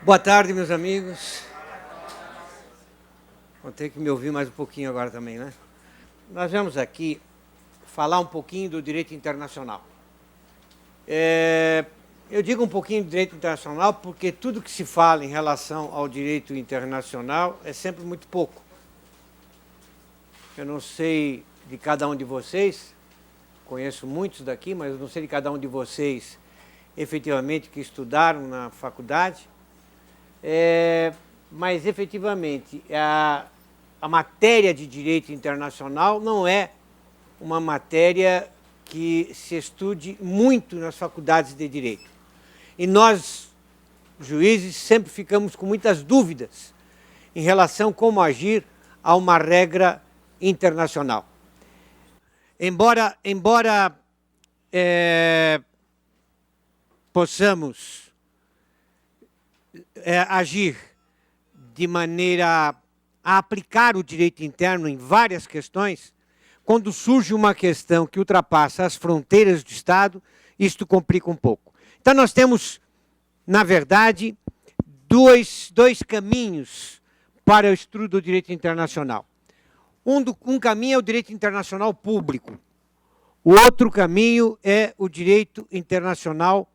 Boa tarde, meus amigos. Vou ter que me ouvir mais um pouquinho agora também, né? Nós vamos aqui falar um pouquinho do direito internacional. Eu digo um pouquinho do direito internacional porque tudo que se fala em relação ao direito internacional é sempre muito pouco. Eu não sei de cada um de vocês, conheço muitos daqui, mas eu não sei de cada um de vocês efetivamente que estudaram na faculdade. Mas efetivamente a matéria de direito internacional não é uma matéria que se estude muito nas faculdades de direito. E nós, juízes, sempre ficamos com muitas dúvidas em relação a como agir a uma regra internacional. Embora possamos agir de maneira a aplicar o direito interno em várias questões, quando surge uma questão que ultrapassa as fronteiras do Estado, isto complica um pouco. Então nós temos, na verdade, dois caminhos para o estudo do direito internacional. Um caminho é o direito internacional público, o outro caminho é o direito internacional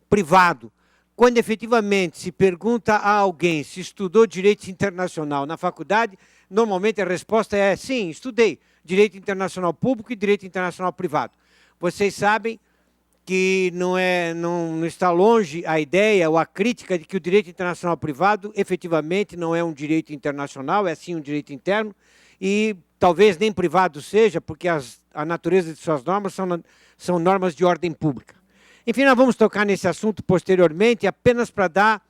privado. Quando efetivamente se pergunta a alguém se estudou direito internacional na faculdade, normalmente a resposta é sim, estudei direito internacional público e direito internacional privado. Vocês sabem que não está longe a ideia ou a crítica de que o direito internacional privado efetivamente não é um direito internacional, é sim um direito interno, e talvez nem privado seja, porque a natureza de suas normas são normas de ordem pública. Enfim, nós vamos tocar nesse assunto posteriormente, apenas para dar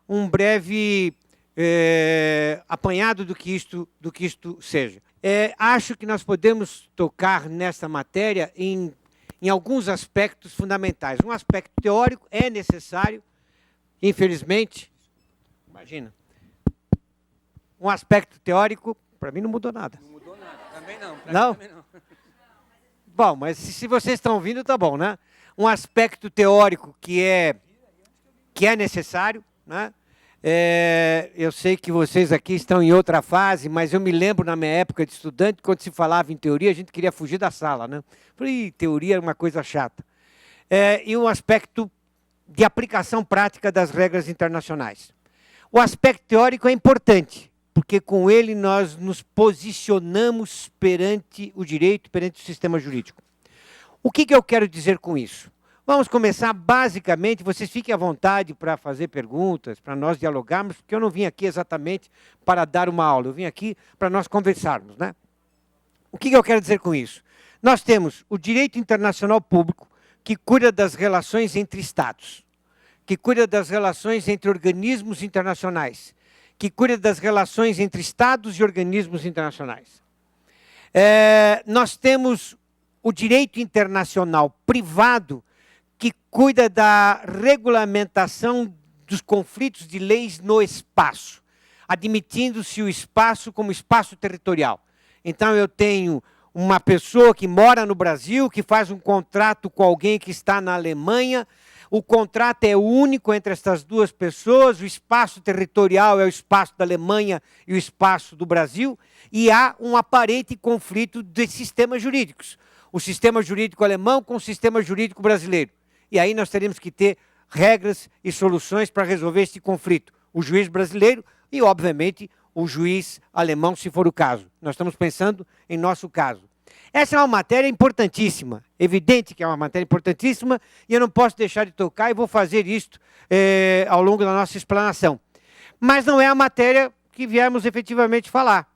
um breve apanhado do que isto seja. Acho que nós podemos tocar nessa matéria em alguns aspectos fundamentais. Um aspecto teórico é necessário, infelizmente, imagina, um aspecto teórico, para mim não mudou nada. Não mudou nada, também não. Não? Também não. Bom, mas se vocês estão ouvindo, tá bom, né? Um aspecto teórico que é necessário, né? Eu sei que vocês aqui estão em outra fase, mas eu me lembro na minha época de estudante, quando se falava em teoria, a gente queria fugir da sala, né? Falei, teoria é uma coisa chata. E um aspecto de aplicação prática das regras internacionais. O aspecto teórico é importante, porque com ele nós nos posicionamos perante o direito, perante o sistema jurídico. O que eu quero dizer com isso? Vamos começar basicamente, vocês fiquem à vontade para fazer perguntas, para nós dialogarmos, porque eu não vim aqui exatamente para dar uma aula, eu vim aqui para nós conversarmos, né? O que eu quero dizer com isso? Nós temos o direito internacional público, que cuida das relações entre Estados, que cuida das relações entre organismos internacionais, que cuida das relações entre Estados e organismos internacionais. Nós temos o direito internacional privado, que cuida da regulamentação dos conflitos de leis no espaço, admitindo-se o espaço como espaço territorial. Então, eu tenho uma pessoa que mora no Brasil, que faz um contrato com alguém que está na Alemanha, o contrato é único entre essas duas pessoas, o espaço territorial é o espaço da Alemanha e o espaço do Brasil, e há um aparente conflito de sistemas jurídicos. O sistema jurídico alemão com o sistema jurídico brasileiro. E aí nós teremos que ter regras e soluções para resolver esse conflito. O juiz brasileiro e, obviamente, o juiz alemão, se for o caso. Nós estamos pensando em nosso caso. Essa é uma matéria importantíssima, evidente que é uma matéria importantíssima, e eu não posso deixar de tocar, e vou fazer isto ao longo da nossa explanação. Mas não é a matéria que viemos efetivamente falar.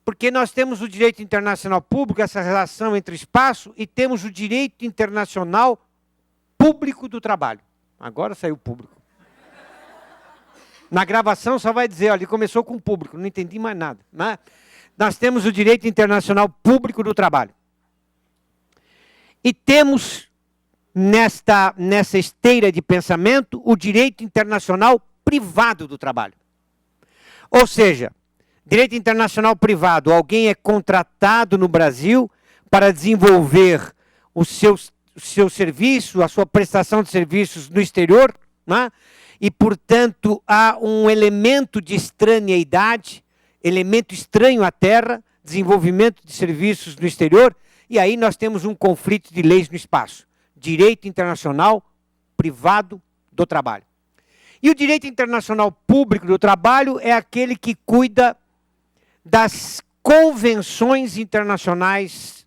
Porque nós temos o direito internacional público, essa relação entre espaço, e temos o direito internacional público do trabalho. Agora saiu público. Na gravação só vai dizer, olha, ele começou com público, não entendi mais nada. Né? Nós temos o direito internacional público do trabalho. E temos, nessa esteira de pensamento, o direito internacional privado do trabalho. Ou seja, direito internacional privado, alguém é contratado no Brasil para desenvolver o seu serviço, a sua prestação de serviços no exterior, né? e, portanto, há um elemento de estranheidade, elemento estranho à Terra, desenvolvimento de serviços no exterior, e aí nós temos um conflito de leis no espaço. Direito internacional privado do trabalho. E o direito internacional público do trabalho é aquele que cuida das convenções internacionais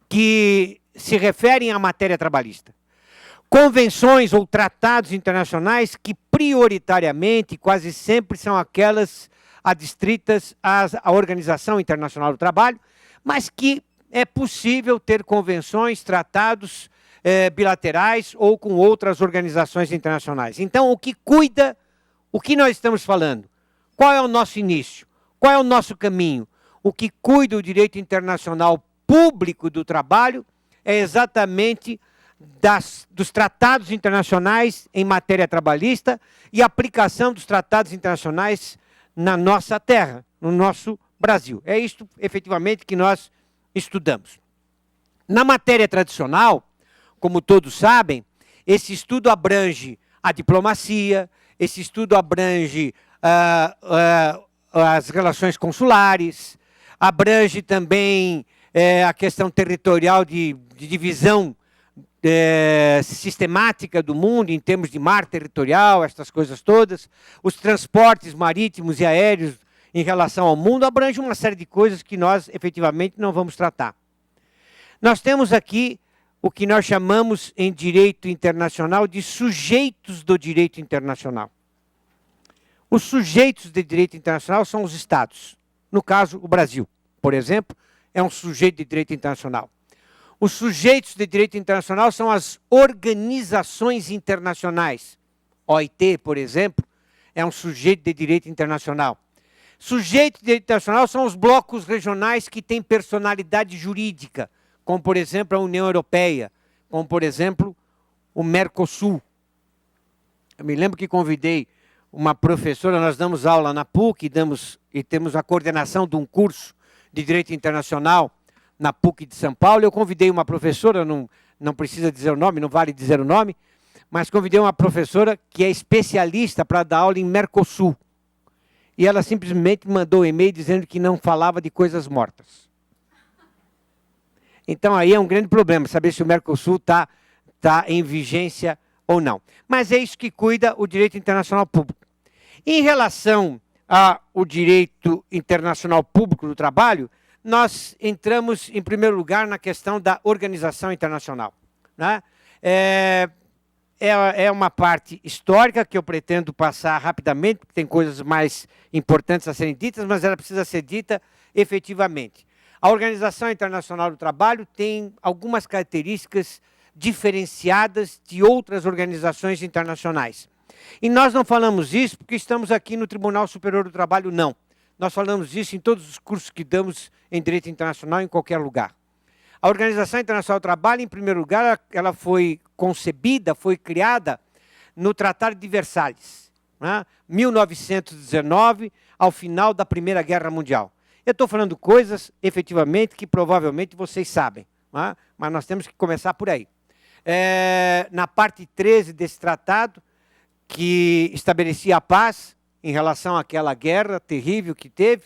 que se referem à matéria trabalhista. Convenções ou tratados internacionais que prioritariamente, quase sempre, são aquelas adstritas à Organização Internacional do Trabalho, mas que é possível ter convenções, tratados bilaterais ou com outras organizações internacionais. Então, o que cuida, o que nós estamos falando? Qual é o nosso início? Qual é o nosso caminho? O que cuida o direito internacional público do trabalho é exatamente dos tratados internacionais em matéria trabalhista e aplicação dos tratados internacionais na nossa terra, no nosso Brasil. É isto, efetivamente, que nós estudamos. Na matéria tradicional, como todos sabem, esse estudo abrange a diplomacia, esse estudo abrange as relações consulares, abrange também a questão territorial de divisão sistemática do mundo em termos de mar territorial, estas coisas todas, os transportes marítimos e aéreos em relação ao mundo, abrange uma série de coisas que nós efetivamente não vamos tratar. Nós temos aqui o que nós chamamos em direito internacional de sujeitos do direito internacional. Os sujeitos de direito internacional são os Estados. No caso, o Brasil, por exemplo, é um sujeito de direito internacional. Os sujeitos de direito internacional são as organizações internacionais. OIT, por exemplo, é um sujeito de direito internacional. Sujeitos de direito internacional são os blocos regionais que têm personalidade jurídica, como, por exemplo, a União Europeia, como, por exemplo, o Mercosul. Eu me lembro que convidei uma professora, nós damos aula na PUC e temos a coordenação de um curso de Direito Internacional na PUC de São Paulo. Eu convidei uma professora, não precisa dizer o nome, não vale dizer o nome, mas convidei uma professora que é especialista para dar aula em Mercosul. E ela simplesmente mandou um e-mail dizendo que não falava de coisas mortas. Então aí é um grande problema, saber se o Mercosul está em vigência ou não. Mas é isso que cuida o direito internacional público. Em relação ao direito internacional público do trabalho, nós entramos, em primeiro lugar, na questão da organização internacional. Né? É uma parte histórica que eu pretendo passar rapidamente, porque tem coisas mais importantes a serem ditas, mas ela precisa ser dita efetivamente. A Organização Internacional do Trabalho tem algumas características diferenciadas de outras organizações internacionais. E nós não falamos isso porque estamos aqui no Tribunal Superior do Trabalho, não. Nós falamos isso em todos os cursos que damos em Direito Internacional, em qualquer lugar. A Organização Internacional do Trabalho, em primeiro lugar, ela foi concebida, foi criada no Tratado de Versalhes, né? 1919, ao final da Primeira Guerra Mundial. Eu estou falando coisas, efetivamente, que provavelmente vocês sabem, né? Mas nós temos que começar por aí. Na parte 13 desse tratado, que estabelecia a paz em relação àquela guerra terrível que teve,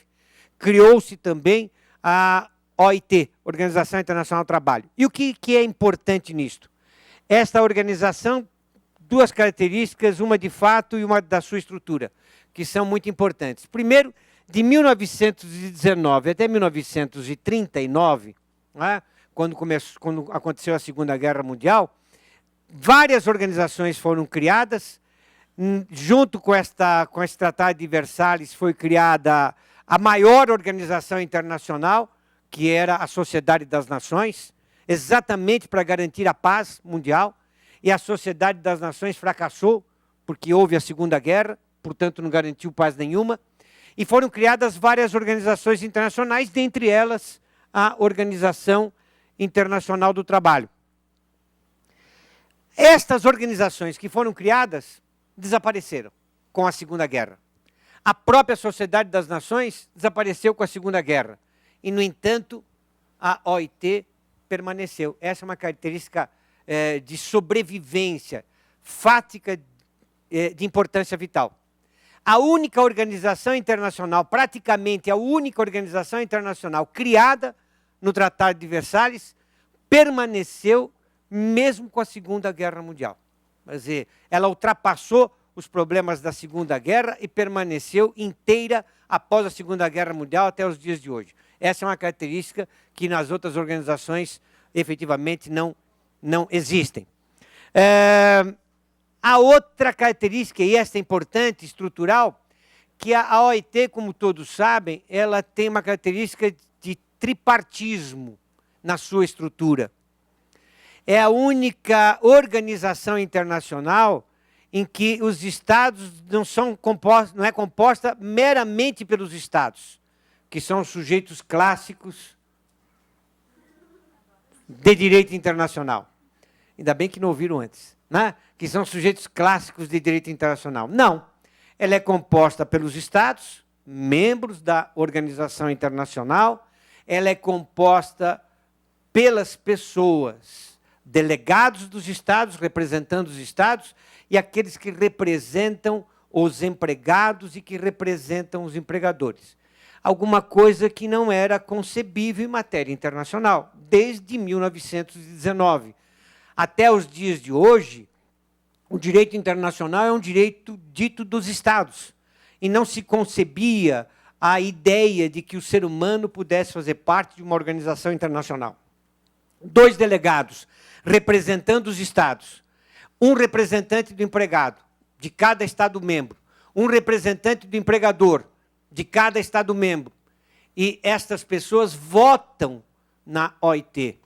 criou-se também a OIT, Organização Internacional do Trabalho. E o que é importante nisto? Esta organização, duas características, uma de fato e uma da sua estrutura, que são muito importantes. Primeiro, de 1919 até 1939, né, quando aconteceu a Segunda Guerra Mundial, várias organizações foram criadas. Junto com esse Tratado de Versalhes foi criada a maior organização internacional, que era a Sociedade das Nações, exatamente para garantir a paz mundial. E a Sociedade das Nações fracassou, porque houve a Segunda Guerra, portanto não garantiu paz nenhuma. E foram criadas várias organizações internacionais, dentre elas a Organização Internacional do Trabalho. Estas organizações que foram criadas desapareceram com a Segunda Guerra. A própria Sociedade das Nações desapareceu com a Segunda Guerra. E, no entanto, a OIT permaneceu. Essa é uma característica de sobrevivência fática de importância vital. A única organização internacional, praticamente a única organização internacional criada no Tratado de Versalhes, permaneceu mesmo com a Segunda Guerra Mundial. Quer dizer, ela ultrapassou os problemas da Segunda Guerra e permaneceu inteira após a Segunda Guerra Mundial até os dias de hoje. Essa é uma característica que nas outras organizações efetivamente não existem. A outra característica, e esta é importante, estrutural, que a OIT, como todos sabem, ela tem uma característica de tripartismo na sua estrutura. É a única organização internacional em que os Estados não é composta meramente pelos Estados, que são os sujeitos clássicos de direito internacional. Ainda bem que não ouviram antes, né? Que são sujeitos clássicos de direito internacional. Não. Ela é composta pelos Estados, membros da organização internacional, ela é composta pelas pessoas, delegados dos Estados, representando os Estados, e aqueles que representam os empregados e que representam os empregadores. Alguma coisa que não era concebível em matéria internacional, desde 1919. Até os dias de hoje, o direito internacional é um direito dito dos Estados, e não se concebia a ideia de que o ser humano pudesse fazer parte de uma organização internacional. 2 delegados representando os Estados, um representante do empregado, de cada Estado-membro, um representante do empregador, de cada Estado-membro. E estas pessoas votam na OIT,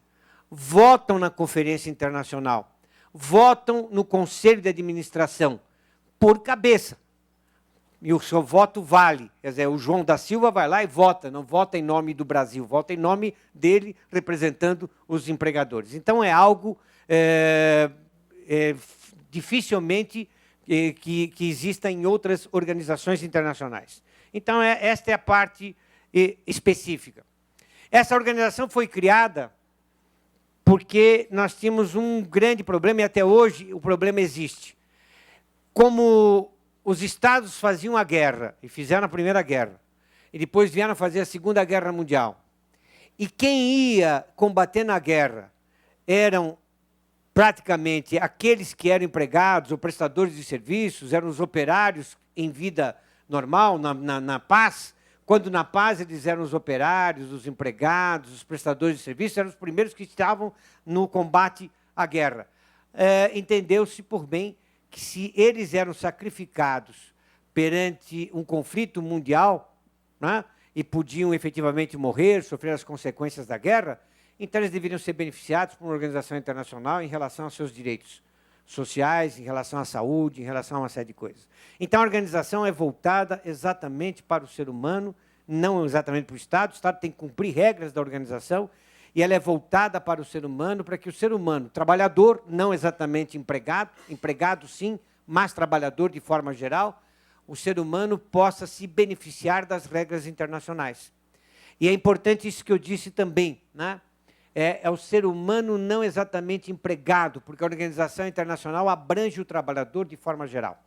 votam na Conferência Internacional, votam no Conselho de Administração, por cabeça. E o seu voto vale. Quer dizer, o João da Silva vai lá e vota, não vota em nome do Brasil, vota em nome dele, representando os empregadores. Então, é algo dificilmente que exista em outras organizações internacionais. Então, esta é a parte específica. Essa organização foi criada porque nós tínhamos um grande problema, e até hoje o problema existe. Como os Estados faziam a guerra, e fizeram a Primeira Guerra, e depois vieram fazer a Segunda Guerra Mundial, e quem ia combater na guerra eram praticamente aqueles que eram empregados ou prestadores de serviços, eram os operários em vida normal, na paz. Quando na paz eles eram os operários, os empregados, os prestadores de serviços, eram os primeiros que estavam no combate à guerra. Entendeu-se por bem que se eles eram sacrificados perante um conflito mundial, né, e podiam efetivamente morrer, sofrer as consequências da guerra, então eles deveriam ser beneficiados por uma organização internacional em relação aos seus direitos sociais, em relação à saúde, em relação a uma série de coisas. Então, a organização é voltada exatamente para o ser humano, não exatamente para o Estado tem que cumprir regras da organização, e ela é voltada para o ser humano, para que o ser humano, trabalhador, não exatamente empregado, empregado sim, mas trabalhador de forma geral, o ser humano possa se beneficiar das regras internacionais. E é importante isso que eu disse também, né? É o ser humano não exatamente empregado, porque a organização internacional abrange o trabalhador de forma geral.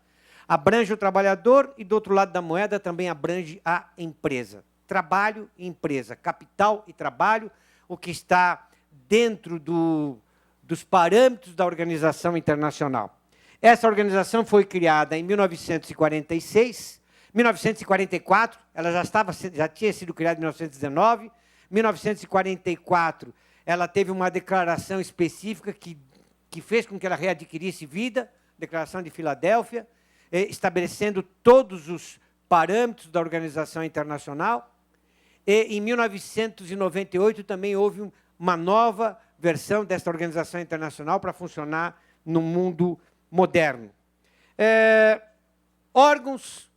Abrange o trabalhador e, do outro lado da moeda, também abrange a empresa. Trabalho e empresa, capital e trabalho, o que está dentro dos parâmetros da organização internacional. Essa organização foi criada em 1946, 1944, ela já tinha sido criada em 1919, 1944, ela teve uma declaração específica que fez com que ela readquirisse vida, Declaração de Filadélfia, estabelecendo todos os parâmetros da organização internacional. E, em 1998, também houve uma nova versão desta organização internacional para funcionar no mundo moderno. Órgãos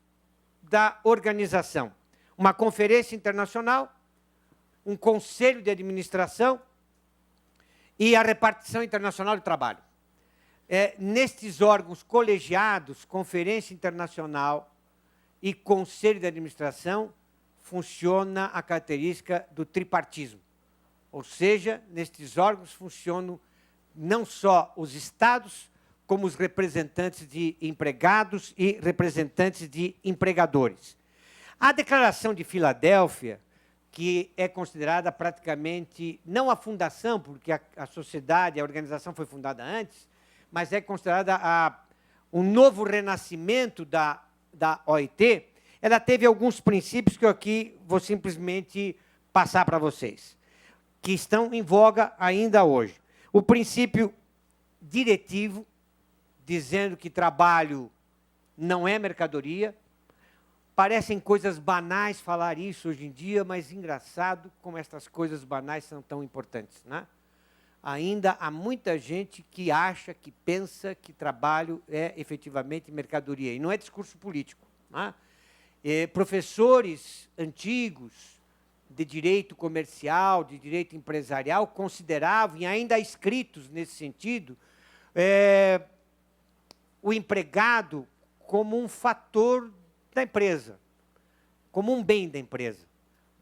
da organização. Uma conferência internacional, um conselho de administração e a repartição internacional de trabalho. Nestes órgãos colegiados, Conferência Internacional e Conselho de Administração, funciona a característica do tripartismo. Ou seja, nestes órgãos funcionam não só os Estados, como os representantes de empregados e representantes de empregadores. A Declaração de Filadélfia, que é considerada praticamente, não a fundação, porque a sociedade, a organização foi fundada antes, mas é considerada um novo renascimento da OIT, ela teve alguns princípios que eu aqui vou simplesmente passar para vocês, que estão em voga ainda hoje. O princípio diretivo, dizendo que trabalho não é mercadoria. Parecem coisas banais falar isso hoje em dia, mas engraçado como essas coisas banais são tão importantes, né? Ainda há muita gente que acha, que pensa que trabalho é efetivamente mercadoria, e não é discurso político, né? Professores antigos de direito comercial, de direito empresarial, consideravam, e ainda há escritos nesse sentido, o empregado como um fator da empresa, como um bem da empresa,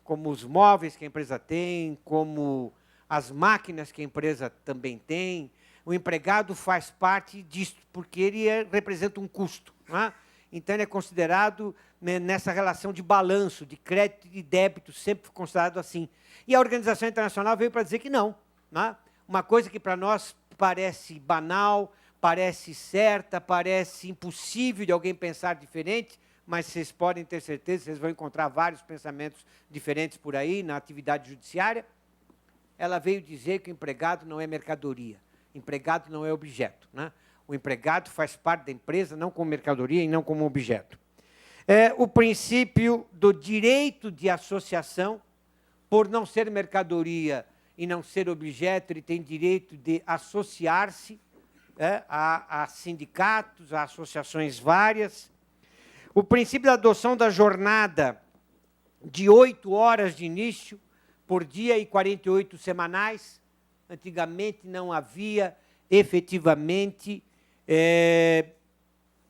como os móveis que a empresa tem, como as máquinas que a empresa também tem. O empregado faz parte disso, porque ele representa um custo, né? Então, ele é considerado, né, nessa relação de balanço, de crédito e de débito, sempre considerado assim. E a Organização Internacional veio para dizer que não, né? Uma coisa que para nós parece banal, parece certa, parece impossível de alguém pensar diferente, mas vocês podem ter certeza, vocês vão encontrar vários pensamentos diferentes por aí, na atividade judiciária. Ela veio dizer que o empregado não é mercadoria, empregado não é objeto, né? O empregado faz parte da empresa, não como mercadoria e não como objeto. O princípio do direito de associação, por não ser mercadoria e não ser objeto, ele tem direito de associar-se a sindicatos, a associações várias. O princípio da adoção da jornada de 8 horas de início por dia e 48 semanais. Antigamente não havia efetivamente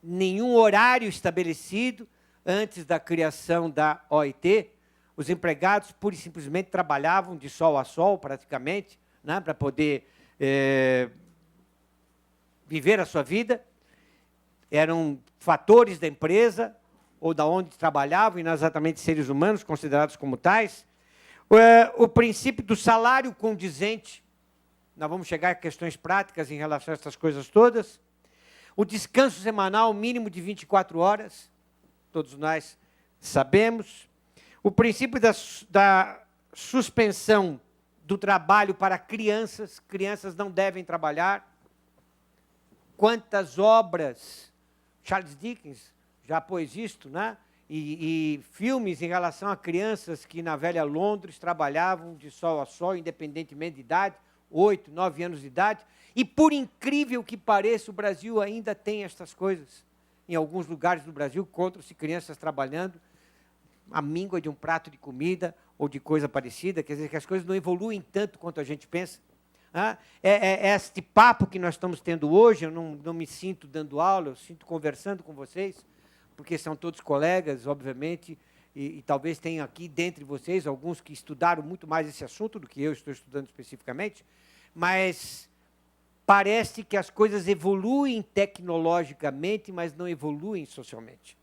nenhum horário estabelecido antes da criação da OIT. Os empregados pura e simplesmente trabalhavam de sol a sol, praticamente, né, para poder viver a sua vida. Eram fatores da empresa, ou da onde trabalhavam, e não exatamente seres humanos, considerados como tais. O princípio do salário condizente, nós vamos chegar a questões práticas em relação a essas coisas todas. O descanso semanal mínimo de 24 horas, todos nós sabemos. O princípio da suspensão do trabalho para crianças, crianças não devem trabalhar. Quantas obras, Charles Dickens já pôs isto, né? E filmes em relação a crianças que na velha Londres trabalhavam de sol a sol, independentemente de idade, 8, 9 anos de idade, e por incrível que pareça, o Brasil ainda tem estas coisas. Em alguns lugares do Brasil, encontram-se crianças trabalhando a míngua de um prato de comida ou de coisa parecida, quer dizer, que as coisas não evoluem tanto quanto a gente pensa. Este papo que nós estamos tendo hoje, eu não me sinto dando aula, eu sinto conversando com vocês, porque são todos colegas, obviamente, e talvez tenha aqui, dentre vocês, alguns que estudaram muito mais esse assunto do que eu estou estudando especificamente, mas parece que as coisas evoluem tecnologicamente, mas não evoluem socialmente.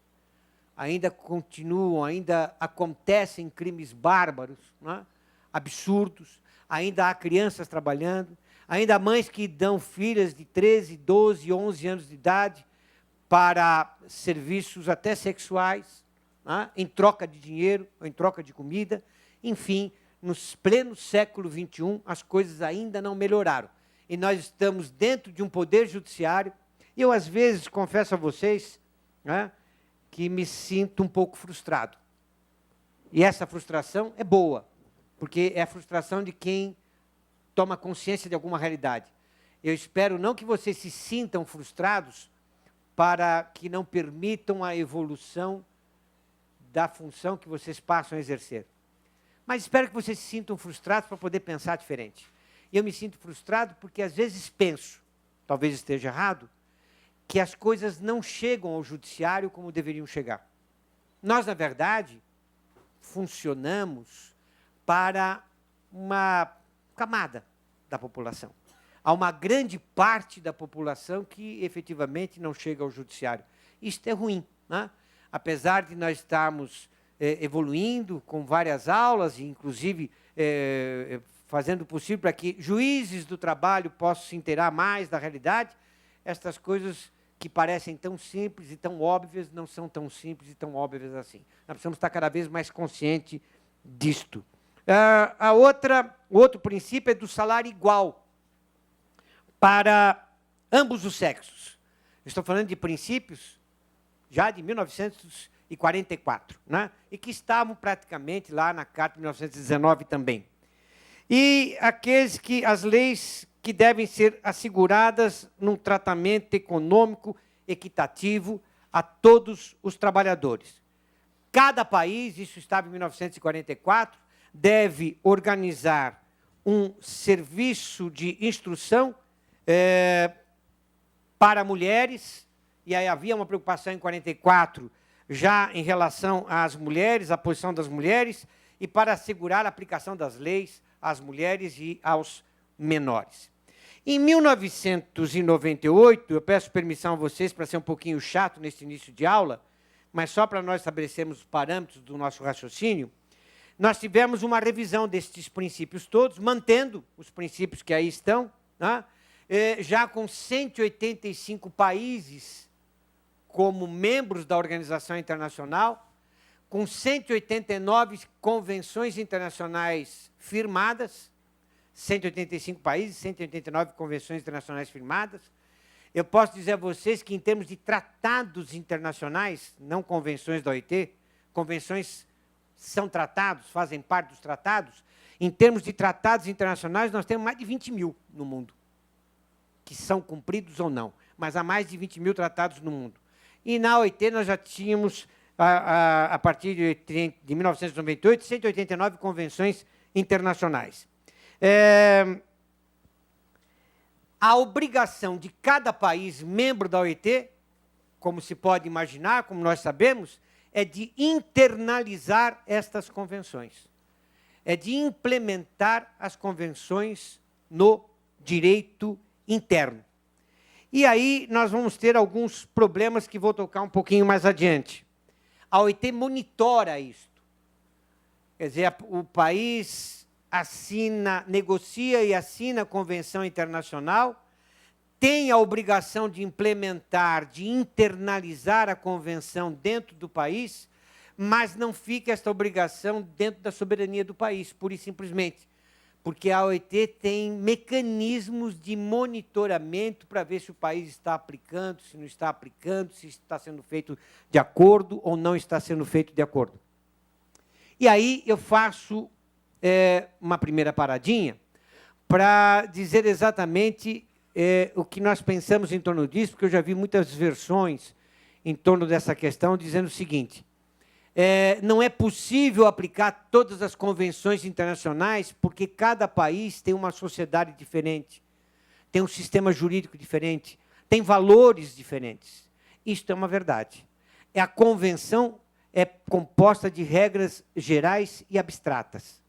Ainda continuam, ainda acontecem crimes bárbaros, né? Absurdos, ainda há crianças trabalhando, ainda há mães que dão filhas de 13, 12, 11 anos de idade para serviços até sexuais, né? Em troca de dinheiro, ou em troca de comida. Enfim, no pleno século XXI, as coisas ainda não melhoraram. E nós estamos dentro de um poder judiciário, e eu, às vezes, confesso a vocês, né, que me sinto um pouco frustrado. E essa frustração é boa, porque é a frustração de quem toma consciência de alguma realidade. Eu espero não que vocês se sintam frustrados para que não permitam a evolução da função que vocês passam a exercer. Mas espero que vocês se sintam frustrados para poder pensar diferente. E eu me sinto frustrado porque, às vezes, penso, talvez esteja errado, que as coisas não chegam ao judiciário como deveriam chegar. Nós, na verdade, funcionamos para uma camada da população. há uma grande parte da população que efetivamente não chega ao judiciário. Isto é ruim, né? Apesar de nós estarmos evoluindo com várias aulas, inclusive fazendo o possível para que juízes do trabalho possam se inteirar mais da realidade, estas coisas que parecem tão simples e tão óbvias não são tão simples e tão óbvias assim. Nós precisamos estar cada vez mais conscientes disto. O outro princípio é do salário igual para ambos os sexos. Estou falando de princípios já de 1944, né? E que estavam praticamente lá na Carta de 1919 também. E as leis que devem ser asseguradas num tratamento econômico equitativo a todos os trabalhadores. Cada país, isso estava em 1944, deve organizar um serviço de instrução para mulheres, e aí havia uma preocupação em 44 já em relação às mulheres, à posição das mulheres, e para assegurar a aplicação das leis às mulheres e aos menores. Em 1998, eu peço permissão a vocês para ser um pouquinho chato nesse início de aula, mas só para nós estabelecermos os parâmetros do nosso raciocínio, nós tivemos uma revisão destes princípios todos, mantendo os princípios que aí estão, né? Já com 185 países como membros da Organização Internacional, com 189 convenções internacionais firmadas, 185 países, 189 convenções internacionais firmadas. Eu posso dizer a vocês que, em termos de tratados internacionais, não convenções da OIT, convenções são tratados, fazem parte dos tratados, em termos de tratados internacionais, nós temos mais de 20 mil no mundo, que são cumpridos ou não, mas há mais de 20 mil tratados no mundo. E na OIT nós já tínhamos, a partir de 1998, 189 convenções internacionais. A obrigação de cada país membro da OIT, como se pode imaginar, como nós sabemos, é de internalizar estas convenções, é de implementar as convenções no direito interno. E aí nós vamos ter alguns problemas que vou tocar um pouquinho mais adiante. A OIT monitora isto. Quer dizer, o país negocia e assina a convenção internacional, tem a obrigação de implementar, de internalizar a convenção dentro do país, mas não fica esta obrigação dentro da soberania do país, pura e simplesmente. Porque a OIT tem mecanismos de monitoramento para ver se o país está aplicando, se não está aplicando, se está sendo feito de acordo ou não está sendo feito de acordo. E aí eu faço uma primeira paradinha para dizer exatamente o que nós pensamos em torno disso, porque eu já vi muitas versões em torno dessa questão, dizendo o seguinte: não é possível aplicar todas as convenções internacionais, porque cada país tem uma sociedade diferente, tem um sistema jurídico diferente, tem valores diferentes. Isto é uma verdade. A convenção é composta de regras gerais e abstratas.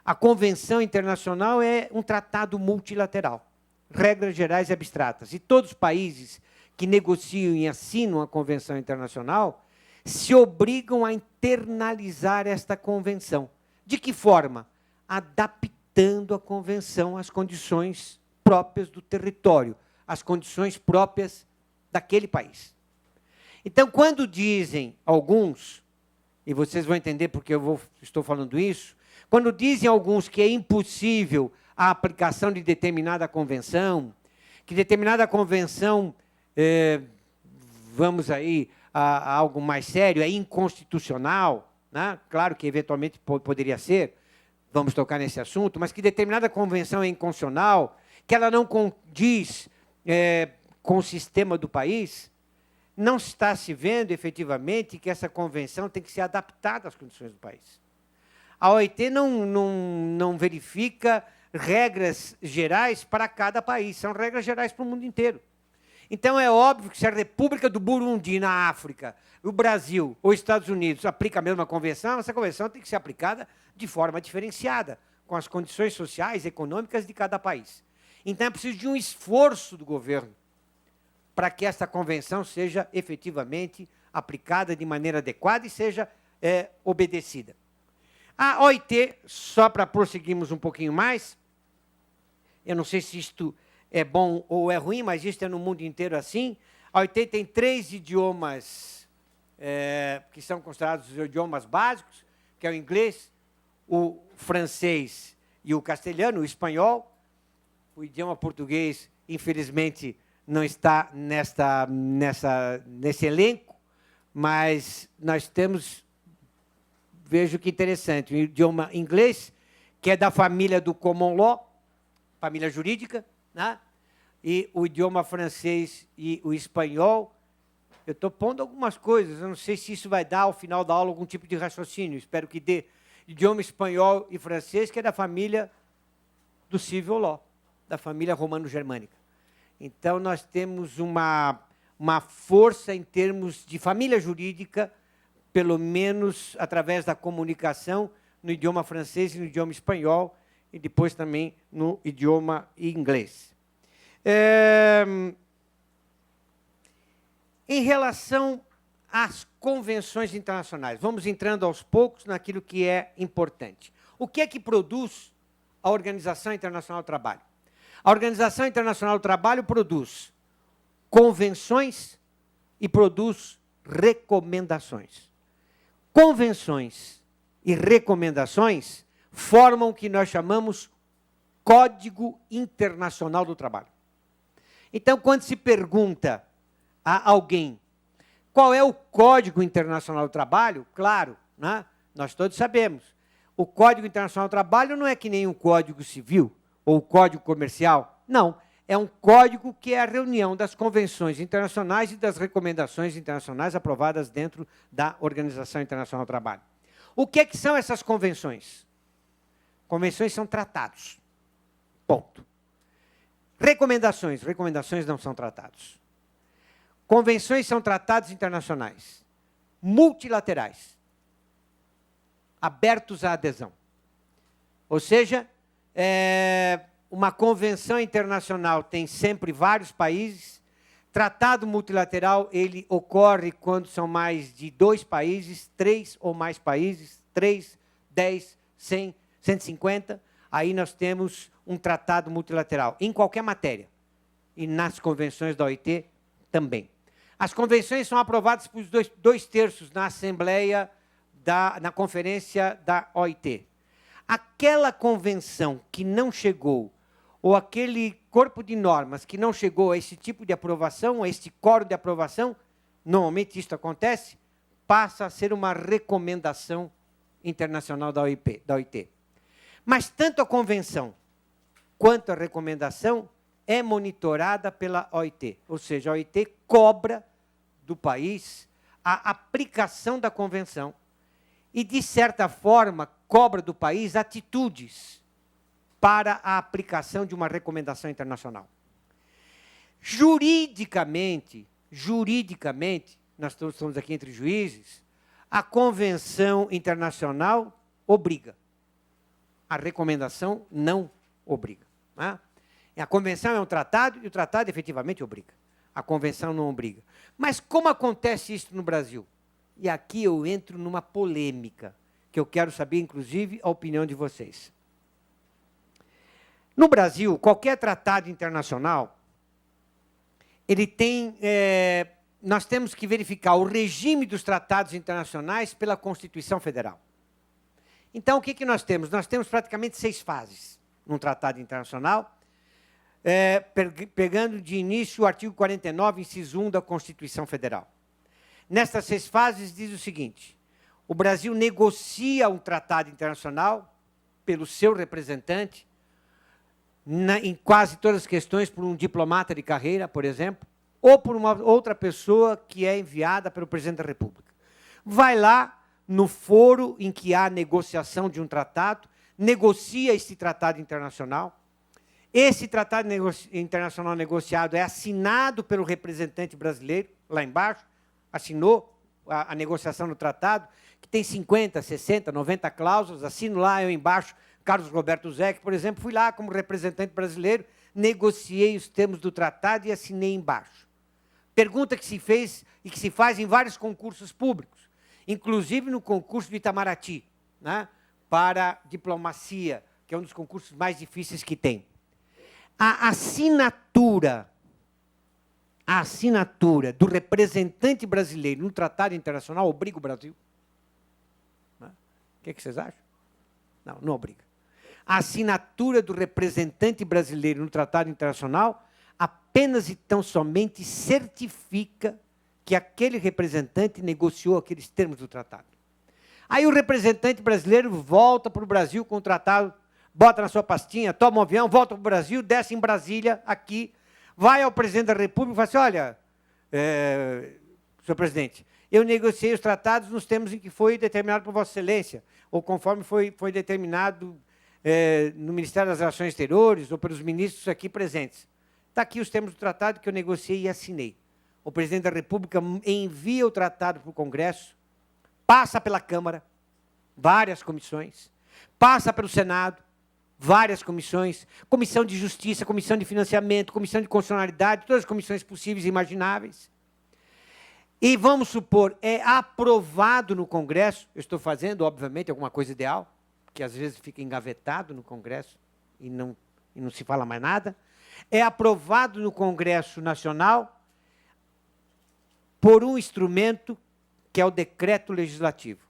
A convenção internacional é um tratado multilateral, regras gerais e abstratas. E todos os países que negociam e assinam a convenção internacional se obrigam a internalizar esta convenção. De que forma? Adaptando a convenção às condições próprias do território, às condições próprias daquele país. Então, quando dizem alguns, e vocês vão entender porque estou falando isso, quando dizem alguns que é impossível a aplicação de determinada convenção, que determinada convenção, vamos aí a algo mais sério, é inconstitucional, né? Claro que eventualmente poderia ser, vamos tocar nesse assunto, mas que determinada convenção é inconstitucional, que ela não condiz com o sistema do país, não está se vendo efetivamente que essa convenção tem que ser adaptada às condições do país. A OIT não verifica regras gerais para cada país, são regras gerais para o mundo inteiro. Então, é óbvio que se a República do Burundi, na África, o Brasil ou os Estados Unidos aplicam a mesma convenção, essa convenção tem que ser aplicada de forma diferenciada, com as condições sociais e econômicas de cada país. Então, é preciso de um esforço do governo para que essa convenção seja efetivamente aplicada de maneira adequada e seja obedecida. A OIT, só para prosseguirmos um pouquinho mais, eu não sei se isto é bom ou é ruim, mas isto é no mundo inteiro assim. A OIT tem 3 idiomas que são considerados os idiomas básicos, que é o inglês, o francês e o castelhano, o espanhol. O idioma português, infelizmente, não está nesse elenco, mas nós temos, vejo que interessante, o idioma inglês, que é da família do common law, família jurídica, né? E o idioma francês e o espanhol. Eu estou pondo algumas coisas, eu não sei se isso vai dar, ao final da aula, algum tipo de raciocínio, espero que dê. Idioma espanhol e francês, que é da família do civil law, da família romano-germânica. Então, nós temos uma força em termos de família jurídica, pelo menos através da comunicação no idioma francês e no idioma espanhol, e depois também no idioma inglês. Em relação às convenções internacionais, vamos entrando aos poucos naquilo que é importante. O que é que produz a Organização Internacional do Trabalho? A Organização Internacional do Trabalho produz convenções e produz recomendações. Convenções e recomendações formam o que nós chamamos Código Internacional do Trabalho. Então, quando se pergunta a alguém qual é o Código Internacional do Trabalho, claro, né, nós todos sabemos, o Código Internacional do Trabalho não é que nem um Código Civil ou o Código Comercial, não. É um código que é a reunião das convenções internacionais e das recomendações internacionais aprovadas dentro da Organização Internacional do Trabalho. O que é que são essas convenções? Convenções são tratados. Ponto. Recomendações. Recomendações não são tratados. Convenções são tratados internacionais. Multilaterais. Abertos à adesão. Ou seja, uma convenção internacional tem sempre vários países. Tratado multilateral, ele ocorre quando são mais de 2 países, 3 ou mais países, 3, 10, 100, 150. Aí nós temos um tratado multilateral, em qualquer matéria. E nas convenções da OIT também. As convenções são aprovadas por 2/3 na Assembleia, na Conferência da OIT. Aquela convenção que não chegou, ou aquele corpo de normas que não chegou a esse tipo de aprovação, a este quórum de aprovação, normalmente isso acontece, passa a ser uma recomendação internacional da OIT. Mas tanto a convenção quanto a recomendação é monitorada pela OIT, ou seja, a OIT cobra do país a aplicação da convenção e, de certa forma, cobra do país atitudes para a aplicação de uma recomendação internacional. Juridicamente, nós estamos aqui entre juízes, a convenção internacional obriga. A recomendação não obriga. Né? A convenção é um tratado e o tratado efetivamente obriga. A convenção não obriga. Mas como acontece isso no Brasil? E aqui eu entro numa polêmica, que eu quero saber, inclusive, a opinião de vocês. No Brasil, qualquer tratado internacional, ele tem, nós temos que verificar o regime dos tratados internacionais pela Constituição Federal. Então, o que nós temos? Nós temos praticamente 6 fases num tratado internacional, pegando de início o artigo 49, inciso 1 da Constituição Federal. Nessas 6 fases diz o seguinte: o Brasil negocia um tratado internacional pelo seu representante, em quase todas as questões por um diplomata de carreira, por exemplo, ou por uma outra pessoa que é enviada pelo presidente da República. Vai lá no foro em que há negociação de um tratado, negocia esse tratado internacional. Esse tratado internacional negociado é assinado pelo representante brasileiro, lá embaixo, assinou a negociação do tratado, que tem 50, 60, 90 cláusulas, assino lá eu embaixo, Carlos Roberto Zec, por exemplo, fui lá como representante brasileiro, negociei os termos do tratado e assinei embaixo. Pergunta que se fez e que se faz em vários concursos públicos, inclusive no concurso do Itamaraty, né, para diplomacia, que é um dos concursos mais difíceis que tem. A assinatura do representante brasileiro no tratado internacional obriga o Brasil? O que vocês acham? Não, não obriga. A assinatura do representante brasileiro no tratado internacional apenas e tão somente certifica que aquele representante negociou aqueles termos do tratado. Aí o representante brasileiro volta para o Brasil com o tratado, bota na sua pastinha, toma um avião, volta para o Brasil, desce em Brasília, aqui, vai ao presidente da República e fala assim, olha, senhor presidente, eu negociei os tratados nos termos em que foi determinado por Vossa Excelência, ou conforme foi determinado no Ministério das Relações Exteriores, ou pelos ministros aqui presentes. Está aqui os termos do tratado que eu negociei e assinei. O presidente da República envia o tratado para o Congresso, passa pela Câmara, várias comissões, passa pelo Senado, várias comissões, Comissão de Justiça, Comissão de Financiamento, Comissão de Constitucionalidade, todas as comissões possíveis e imagináveis. E vamos supor, é aprovado no Congresso, eu estou fazendo, obviamente, alguma coisa ideal, que às vezes fica engavetado no Congresso e não se fala mais nada, é aprovado no Congresso Nacional por um instrumento que é o decreto legislativo.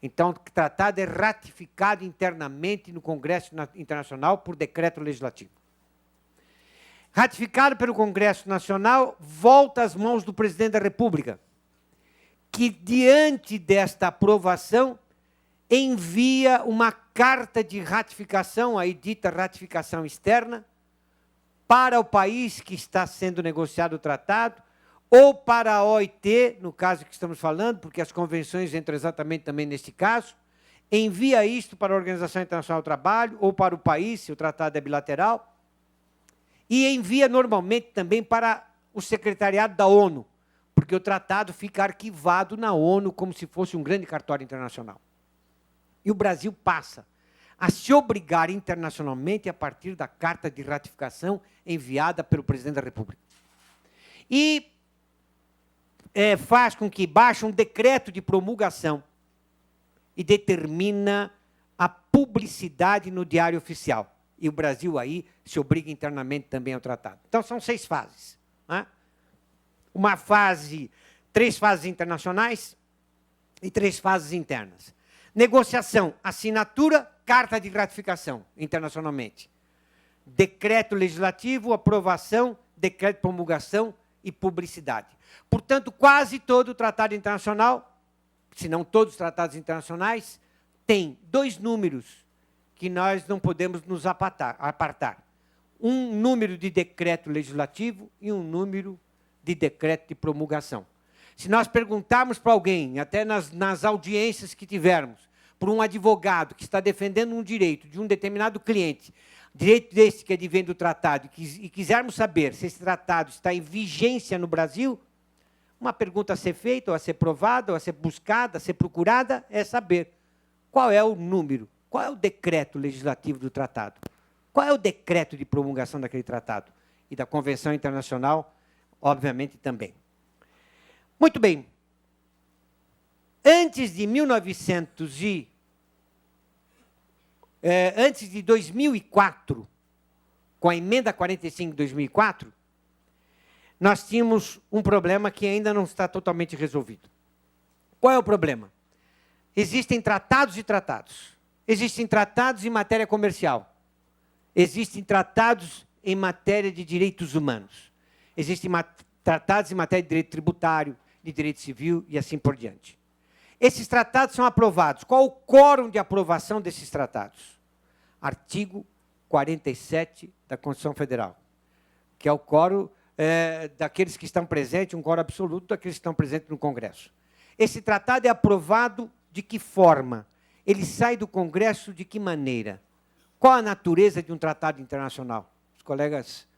Então, o tratado é ratificado internamente no Congresso Internacional por decreto legislativo. Ratificado pelo Congresso Nacional, volta às mãos do presidente da República, que, diante desta aprovação, envia uma carta de ratificação, aí dita ratificação externa, para o país que está sendo negociado o tratado, ou para a OIT, no caso que estamos falando, porque as convenções entram exatamente também neste caso, envia isto para a Organização Internacional do Trabalho, ou para o país, se o tratado é bilateral, e envia normalmente também para o secretariado da ONU, porque o tratado fica arquivado na ONU como se fosse um grande cartório internacional. E o Brasil passa a se obrigar internacionalmente a partir da carta de ratificação enviada pelo presidente da República. E faz com que baixe um decreto de promulgação e determina a publicidade no Diário Oficial. E o Brasil aí se obriga internamente também ao tratado. Então, são 6 fases. Né? 3 fases internacionais e 3 fases internas. Negociação, assinatura, carta de ratificação, internacionalmente. Decreto legislativo, aprovação, decreto de promulgação e publicidade. Portanto, quase todo o tratado internacional, se não todos os tratados internacionais, tem 2 números que nós não podemos nos apartar. Um número de decreto legislativo e um número de decreto de promulgação. Se nós perguntarmos para alguém, até nas audiências que tivermos, por um advogado que está defendendo um direito de um determinado cliente, direito desse que advém do tratado, e quisermos saber se esse tratado está em vigência no Brasil, uma pergunta a ser feita, ou a ser provada, ou a ser buscada, a ser procurada, é saber qual é o número, qual é o decreto legislativo do tratado, qual é o decreto de promulgação daquele tratado, e da Convenção Internacional, obviamente, também. Muito bem. Antes de 2004, com a emenda 45 de 2004, nós tínhamos um problema que ainda não está totalmente resolvido. Qual é o problema? Existem tratados e tratados. Existem tratados em matéria comercial. Existem tratados em matéria de direitos humanos. Existem tratados em matéria de direito tributário, de direito civil e assim por diante. Esses tratados são aprovados. Qual o quórum de aprovação desses tratados? Artigo 47 da Constituição Federal, que é o quórum daqueles que estão presentes, um quórum absoluto daqueles que estão presentes no Congresso. Esse tratado é aprovado de que forma? Ele sai do Congresso de que maneira? Qual a natureza de um tratado internacional? Os colegas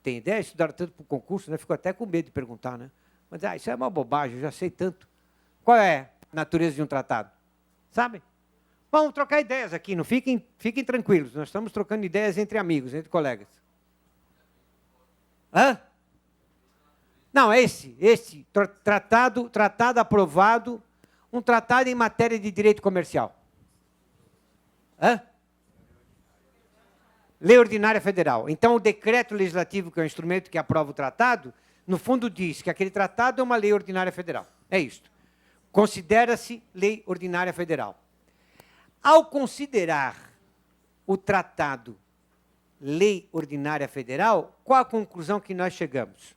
têm ideia? Estudaram tanto para o concurso, né? Ficou até com medo de perguntar, né? Mas isso é uma bobagem, eu já sei tanto. Qual é a natureza de um tratado? Sabe? Vamos trocar ideias aqui, não fiquem tranquilos. Nós estamos trocando ideias entre amigos, entre colegas. Hã? Não, esse tratado aprovado, um tratado em matéria de direito comercial. Hã? Lei ordinária federal. Então, o decreto legislativo, que é o instrumento que aprova o tratado, no fundo diz que aquele tratado é uma lei ordinária federal. É isto. Considera-se lei ordinária federal. Ao considerar o tratado lei ordinária federal, qual a conclusão que nós chegamos?